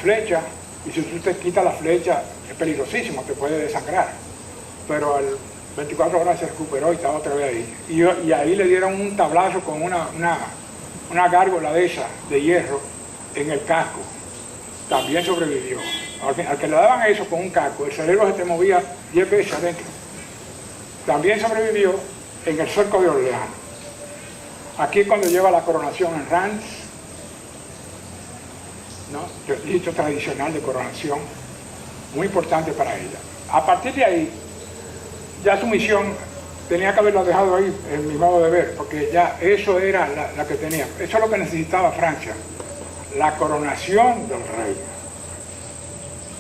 flecha, y si tú te quitas la flecha es peligrosísimo, te puede desangrar, pero al 24 horas se recuperó y estaba otra vez ahí, y ahí le dieron un tablazo con una gárgola de esa, de hierro, en el casco. También sobrevivió. Al que le daban eso con un casco, el cerebro se te movía 10 veces adentro. También sobrevivió en el cerco de Orleans. Aquí cuando lleva la coronación en Reims, ¿no? El rito tradicional de coronación, muy importante para ella. A partir de ahí, ya su misión tenía que haberlo dejado ahí, en mi modo de ver, porque ya eso era la que tenía. Eso es lo que necesitaba Francia, la coronación del rey.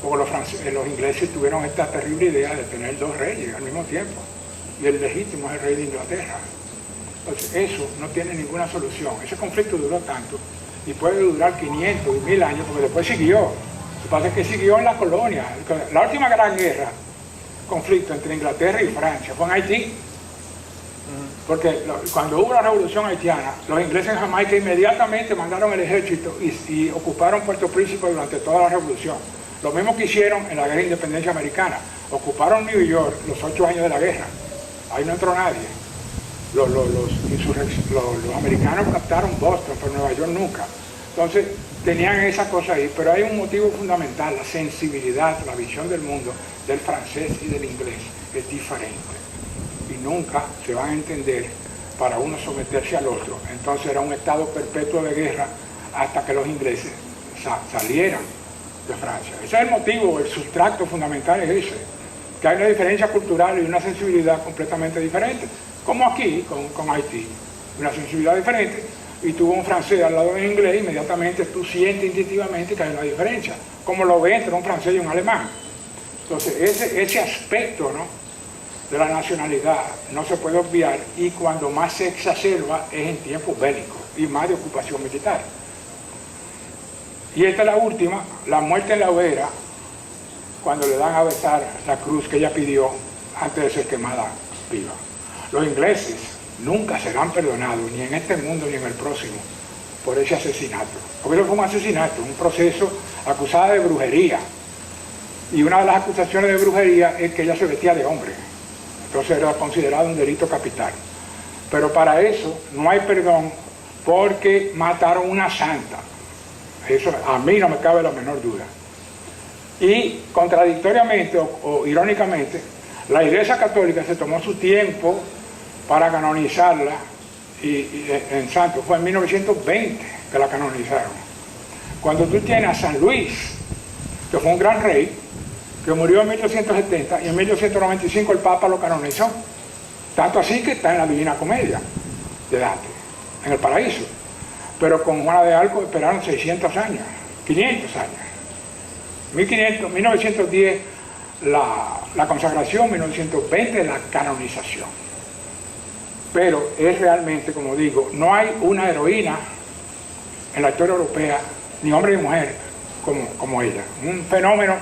Porque los ingleses tuvieron esta terrible idea de tener dos reyes al mismo tiempo, y el legítimo es el rey de Inglaterra. Entonces eso no tiene ninguna solución. Ese conflicto duró tanto, y puede durar 500 y 1000 años, porque después siguió. Lo que pasa es que siguió en la colonia. La última gran guerra, conflicto entre Inglaterra y Francia, fue en Haití. Porque cuando hubo la revolución haitiana, los ingleses en Jamaica inmediatamente mandaron el ejército y ocuparon Puerto Príncipe durante toda la revolución. Lo mismo que hicieron en la guerra de independencia americana. Ocuparon New York los 8 años de la guerra. Ahí no entró nadie. Los americanos captaron Boston, pero Nueva York nunca. Entonces tenían esa cosa ahí, pero hay un motivo fundamental: la sensibilidad, la visión del mundo del francés y del inglés es diferente. Y nunca se van a entender para uno someterse al otro. Entonces era un estado perpetuo de guerra hasta que los ingleses salieran de Francia. Ese es el motivo, el sustrato fundamental es ese, que hay una diferencia cultural y una sensibilidad completamente diferente, como aquí con Haití, una sensibilidad diferente, y tuvo un francés al lado del inglés, inmediatamente tú sientes instintivamente que hay una diferencia, como lo ve entre un francés y un alemán. Entonces ese aspecto, ¿no?, de la nacionalidad no se puede obviar, y cuando más se exacerba es en tiempos bélicos y más de ocupación militar. Y esta es la última, la muerte en la hoguera, cuando le dan a besar la cruz que ella pidió antes de ser quemada viva. Los ingleses nunca serán perdonados, ni en este mundo ni en el próximo, por ese asesinato. Porque eso fue un asesinato, un proceso acusada de brujería. Y una de las acusaciones de brujería es que ella se vestía de hombre. Entonces era considerado un delito capital. Pero para eso no hay perdón, porque mataron una santa. Eso a mí no me cabe la menor duda. Y contradictoriamente o irónicamente, la Iglesia Católica se tomó su tiempo para canonizarla, y en santo fue en 1920 que la canonizaron. Cuando tú tienes a San Luis, que fue un gran rey, que murió en 1870, y en 1895 el Papa lo canonizó. Tanto así que está en la Divina Comedia de Dante, en el paraíso. Pero con Juana de Arco esperaron 600 años, 500 años. 1910 la consagración, 1920 la canonización. Pero es realmente, como digo, no hay una heroína en la historia europea, ni hombre ni mujer, como ella. Un fenómeno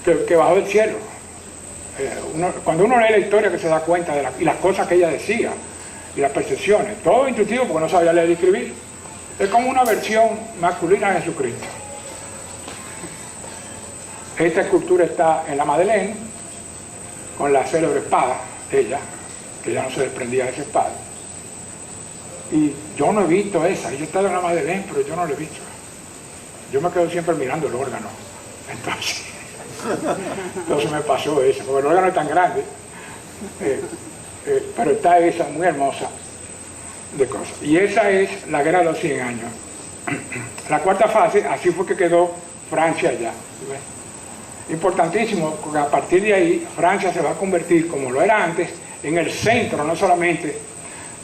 que bajó del cielo. Cuando uno lee la historia, que se da cuenta de y las cosas que ella decía, y las percepciones, todo intuitivo, porque no sabía leer y escribir. Es como una versión masculina de Jesucristo. Esta escultura está en la Madeleine, con la célebre espada de ella, que ya no se desprendía de esa espada. Y yo no he visto esa. Yo he estado en la Madeleine, pero yo no la he visto. Yo me quedo siempre mirando el órgano. Entonces me pasó eso, porque el órgano es tan grande. Pero está esa muy hermosa de cosas. Y esa es la guerra de los 100 años. La cuarta fase, así fue que quedó Francia ya. Importantísimo, porque a partir de ahí Francia se va a convertir, como lo era antes, en el centro no solamente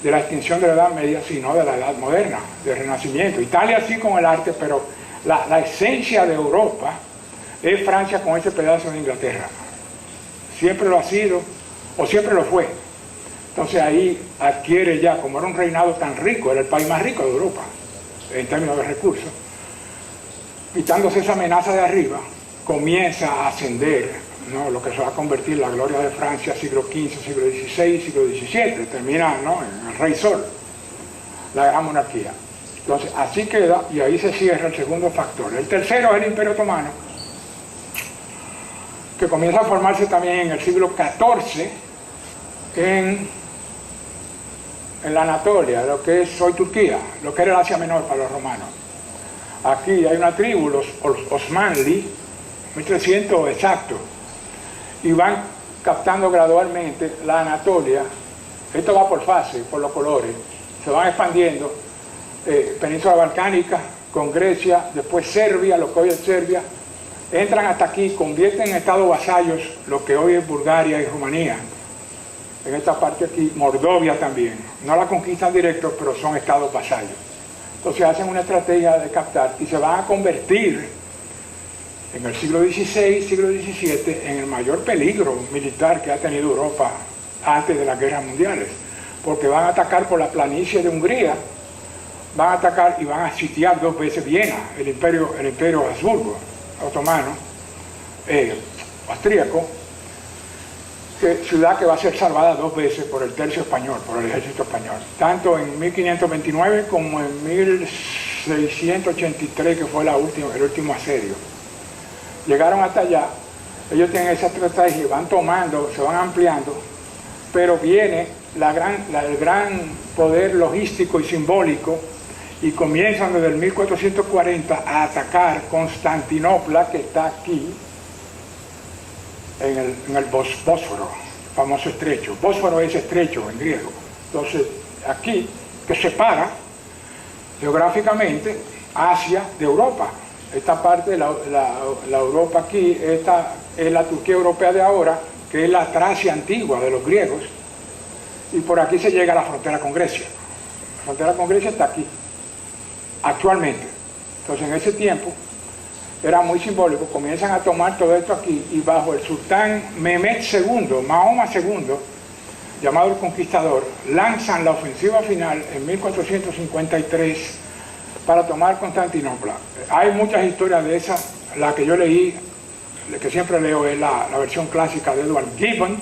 de la extinción de la Edad Media, sino de la Edad Moderna, del Renacimiento. Italia sí con el arte, pero la esencia de Europa es Francia con ese pedazo de Inglaterra. Siempre lo ha sido, o siempre lo fue. Entonces ahí adquiere ya, como era un reinado tan rico, era el país más rico de Europa, en términos de recursos, quitándose esa amenaza de arriba, comienza a ascender, ¿no?, lo que se va a convertir la gloria de Francia, siglo XV, siglo XVI, siglo XVII, termina, ¿no?, en el Rey Sol, la gran monarquía. Entonces así queda, y ahí se cierra el segundo factor. El tercero es el Imperio Otomano, que comienza a formarse también en el siglo XIV en la Anatolia, lo que es hoy Turquía, lo que era el Asia Menor para los romanos. Aquí hay una tribu, los Osmanli, 1300 exacto, y van captando gradualmente la Anatolia. Esto va por fase, por los colores, se van expandiendo, península balcánica con Grecia, después Serbia, lo que hoy es Serbia, entran hasta aquí, convierten en estados vasallos lo que hoy es Bulgaria y Rumanía, en esta parte aquí, Mordovia también. No la conquistan directo, pero son estados vasallos. Entonces hacen una estrategia de captar y se van a convertir en el siglo XVI, siglo XVII, en el mayor peligro militar que ha tenido Europa antes de las guerras mundiales, porque van a atacar por la planicie de Hungría, van a atacar y van a sitiar 2 veces Viena, el imperio Habsburgo, otomano, austríaco, ciudad que va a ser salvada 2 veces por el tercio español, por el ejército español, tanto en 1529 como en 1683, que fue el último asedio. Llegaron hasta allá, ellos tienen esa estrategia, van tomando, se van ampliando, pero viene el gran poder logístico y simbólico, y comienzan desde el 1440 a atacar Constantinopla, que está aquí, en el Bósforo, famoso estrecho. Bósforo es estrecho en griego. Entonces, aquí, que separa geográficamente Asia de Europa. Esta parte de la Europa aquí, esta es la Turquía europea de ahora, que es la Tracia antigua de los griegos, y por aquí se llega a la frontera con Grecia. La frontera con Grecia está aquí, actualmente. Entonces, en ese tiempo, era muy simbólico, comienzan a tomar todo esto aquí, y bajo el sultán Mehmed II, Mahoma II, llamado el Conquistador, lanzan la ofensiva final en 1453 para tomar Constantinopla. Hay muchas historias de esas. La que yo leí, la que siempre leo, es la versión clásica de Edward Gibbon,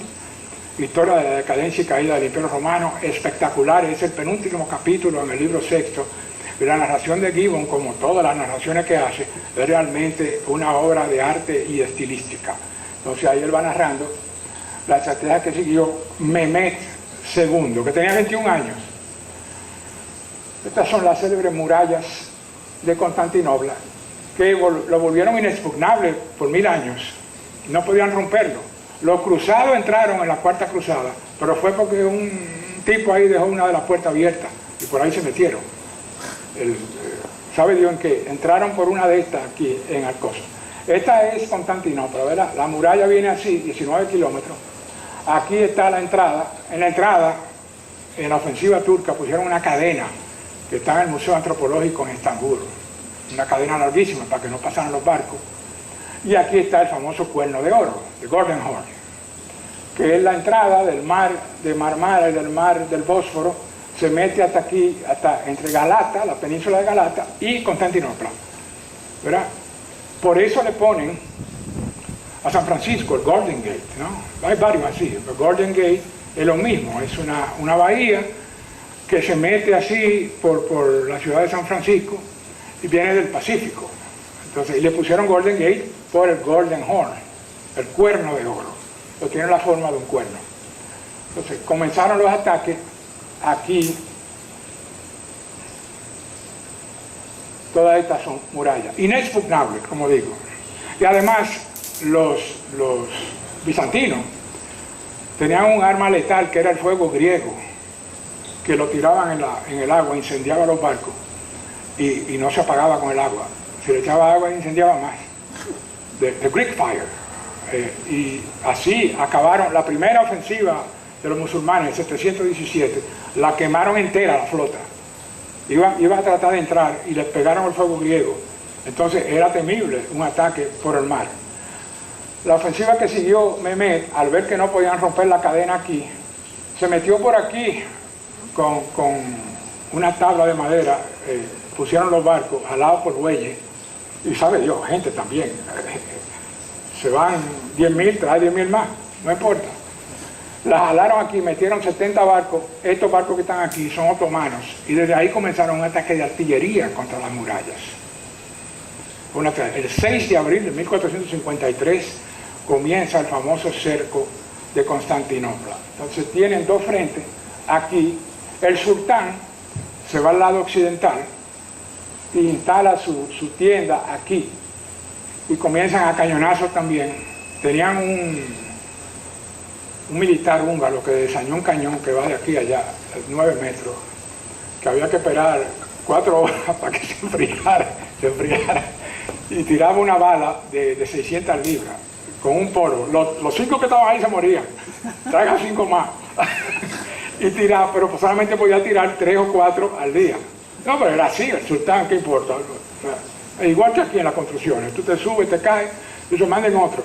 Historia de la decadencia y caída del Imperio Romano, espectacular. Es el penúltimo capítulo en el libro sexto. Y la narración de Gibbon, como todas las narraciones que hace, es realmente una obra de arte y estilística. Entonces ahí él va narrando la estrategia que siguió Mehmed II, que tenía 21 años. Estas son las célebres murallas de Constantinopla, que lo volvieron inexpugnable por 1000 años. No podían romperlo. Los cruzados entraron en la Cuarta Cruzada, pero fue porque un tipo ahí dejó una de las puertas abiertas y por ahí se metieron. ¿Sabe Dios en qué? Entraron por una de estas aquí en Alcosa. Esta es Constantinopla, ¿verdad? La muralla viene así, 19 kilómetros. Aquí está la entrada. En la entrada, en la ofensiva turca, pusieron una cadena que está en el Museo Antropológico en Estambul. Una cadena larguísima para que no pasaran los barcos. Y aquí está el famoso Cuerno de Oro, de Golden Horn, que es la entrada del mar de Marmara y del mar del Bósforo. Se mete hasta aquí, hasta entre Galata, la península de Galata, y Constantinopla, ¿verdad? Por eso le ponen a San Francisco el Golden Gate, ¿no? Hay varios así. El Golden Gate es lo mismo, es una bahía que se mete así por la ciudad de San Francisco y viene del Pacífico. Entonces, y le pusieron Golden Gate por el Golden Horn, el cuerno de oro. Lo tiene la forma de un cuerno. Entonces, comenzaron los ataques aquí. Todas estas son murallas, inexpugnables, como digo. Y además, los bizantinos tenían un arma letal que era el fuego griego, que lo tiraban en el agua, incendiaba los barcos y no se apagaba con el agua. Si le echaba agua, incendiaba más. The Greek Fire. Y así acabaron la primera ofensiva de los musulmanes, en 717, la quemaron entera la flota. Iba a tratar de entrar y les pegaron el fuego griego. Entonces era temible un ataque por el mar. La ofensiva que siguió Mehmed, al ver que no podían romper la cadena aquí, se metió por aquí con una tabla de madera, pusieron los barcos jalados por bueyes, y sabe Dios, gente también, se van 10.000, trae 10.000 más, no importa. La jalaron aquí, metieron 70 barcos, estos barcos que están aquí son otomanos, y desde ahí comenzaron un ataque de artillería contra las murallas. El 6 de abril de 1453 comienza el famoso cerco de Constantinopla. Entonces tienen dos frentes, aquí el sultán se va al lado occidental y instala su tienda aquí, y comienzan a cañonazos también. Tenían un militar húngaro que desañó un cañón que va de aquí a allá, 9 metros, que había que esperar 4 horas para que se enfriara, y tiraba una bala de 600 libras, con un polo. Los 5 que estaban ahí se morían. Traigan 5 más. Y tiraba, pero solamente podía tirar 3 o 4 al día. No, pero era así, el sultán, ¿qué importa? Igual que aquí en las construcciones, tú te subes, te caes, y se manden otro.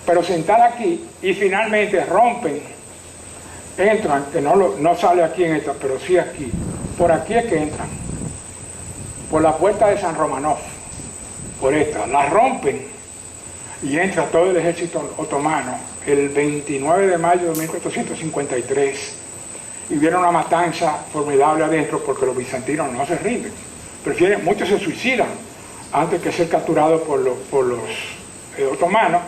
Pero se instala aquí y finalmente rompen, entran, que no sale aquí en esta, pero sí aquí. Por aquí es que entran, por la puerta de San Romanov, por esta, la rompen y entra todo el ejército otomano el 29 de mayo de 1453 y viene una matanza formidable adentro porque los bizantinos no se rinden. Muchos se suicidan antes que ser capturados por los otomanos.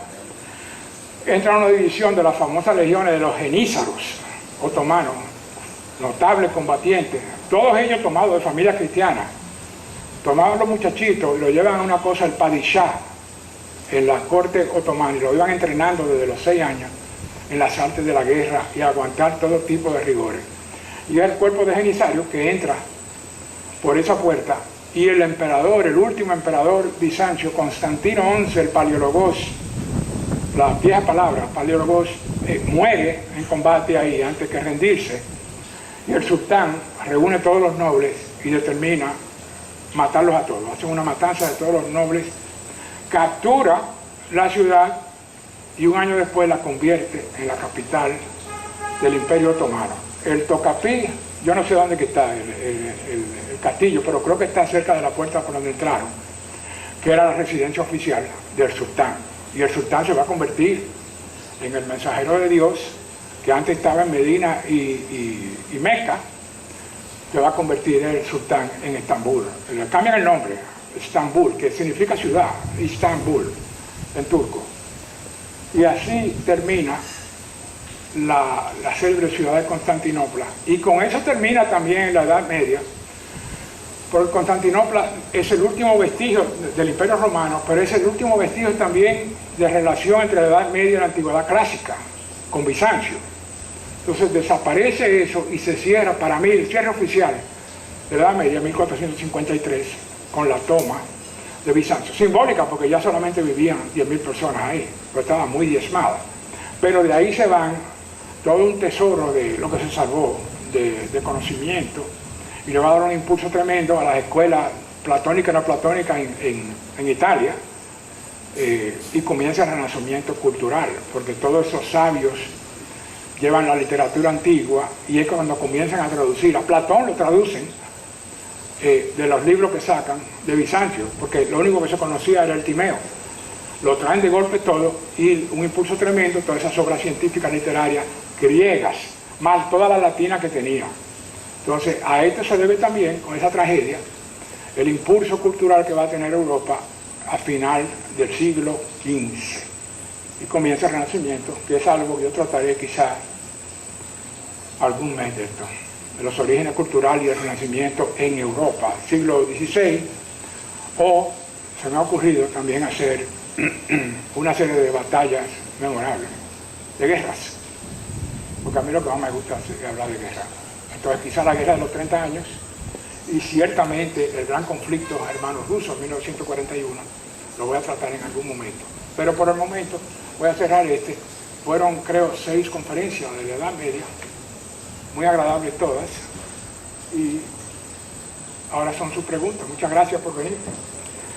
Entra una división de las famosas legiones de los genízaros otomanos, notables combatientes, todos ellos tomados de familias cristianas. Tomaban los muchachitos y lo llevan a una cosa, el padishah, en la corte otomana, y lo iban entrenando desde los 6 años en las artes de la guerra y a aguantar todo tipo de rigores. Y es el cuerpo de genisarios que entra por esa puerta, y el emperador, el último emperador bizancio, Constantino XI, el Paleólogos, la vieja palabra, Paleólogos, muere en combate ahí antes que rendirse, y el sultán reúne todos los nobles y determina matarlos a todos. Hacen una matanza de todos los nobles, captura la ciudad y un año después la convierte en la capital del Imperio Otomano. El Tocapí, yo no sé dónde que está el castillo, pero creo que está cerca de la puerta por donde entraron, que era la residencia oficial del sultán. Y el sultán se va a convertir en el mensajero de Dios, que antes estaba en Medina y Meca, se va a convertir el sultán en Estambul. Le cambian el nombre, Estambul, que significa ciudad, Istambul, en turco. Y así termina la célebre ciudad de Constantinopla. Y con eso termina también la Edad Media, porque Constantinopla es el último vestigio del Imperio Romano, pero es el último vestigio también de relación entre la Edad Media y la Antigüedad Clásica, con Bizancio. Entonces desaparece eso y se cierra, para mí, el cierre oficial de la Edad Media, 1453, con la toma de Bizancio. Simbólica, porque ya solamente vivían 10.000 personas ahí, pero estaba muy diezmada. Pero de ahí se van todo un tesoro de lo que se salvó de conocimiento, y le va a dar un impulso tremendo a las escuelas platónicas y no platónicas en Italia, y comienza el renacimiento cultural, porque todos esos sabios llevan la literatura antigua, y es cuando comienzan a traducir. A Platón lo traducen de los libros que sacan de Bizancio, porque lo único que se conocía era el Timeo. Lo traen de golpe todo, y un impulso tremendo, todas esas obras científicas, literarias, griegas, más toda la latina que tenía. Entonces, a esto se debe también, con esa tragedia, el impulso cultural que va a tener Europa a final del siglo XV. Y comienza el Renacimiento, que es algo que yo trataré quizás algún mes de esto, de los orígenes culturales y el Renacimiento en Europa, siglo XVI, o se me ha ocurrido también hacer una serie de batallas memorables, de guerras, porque a mí lo que más me gusta es hablar de guerra. Entonces quizá la guerra de los 30 años, y ciertamente el gran conflicto hermanos-rusos en 1941, lo voy a tratar en algún momento. Pero por el momento voy a cerrar este. Fueron, creo, 6 conferencias de la Edad Media, muy agradables todas, y ahora son sus preguntas. Muchas gracias por venir.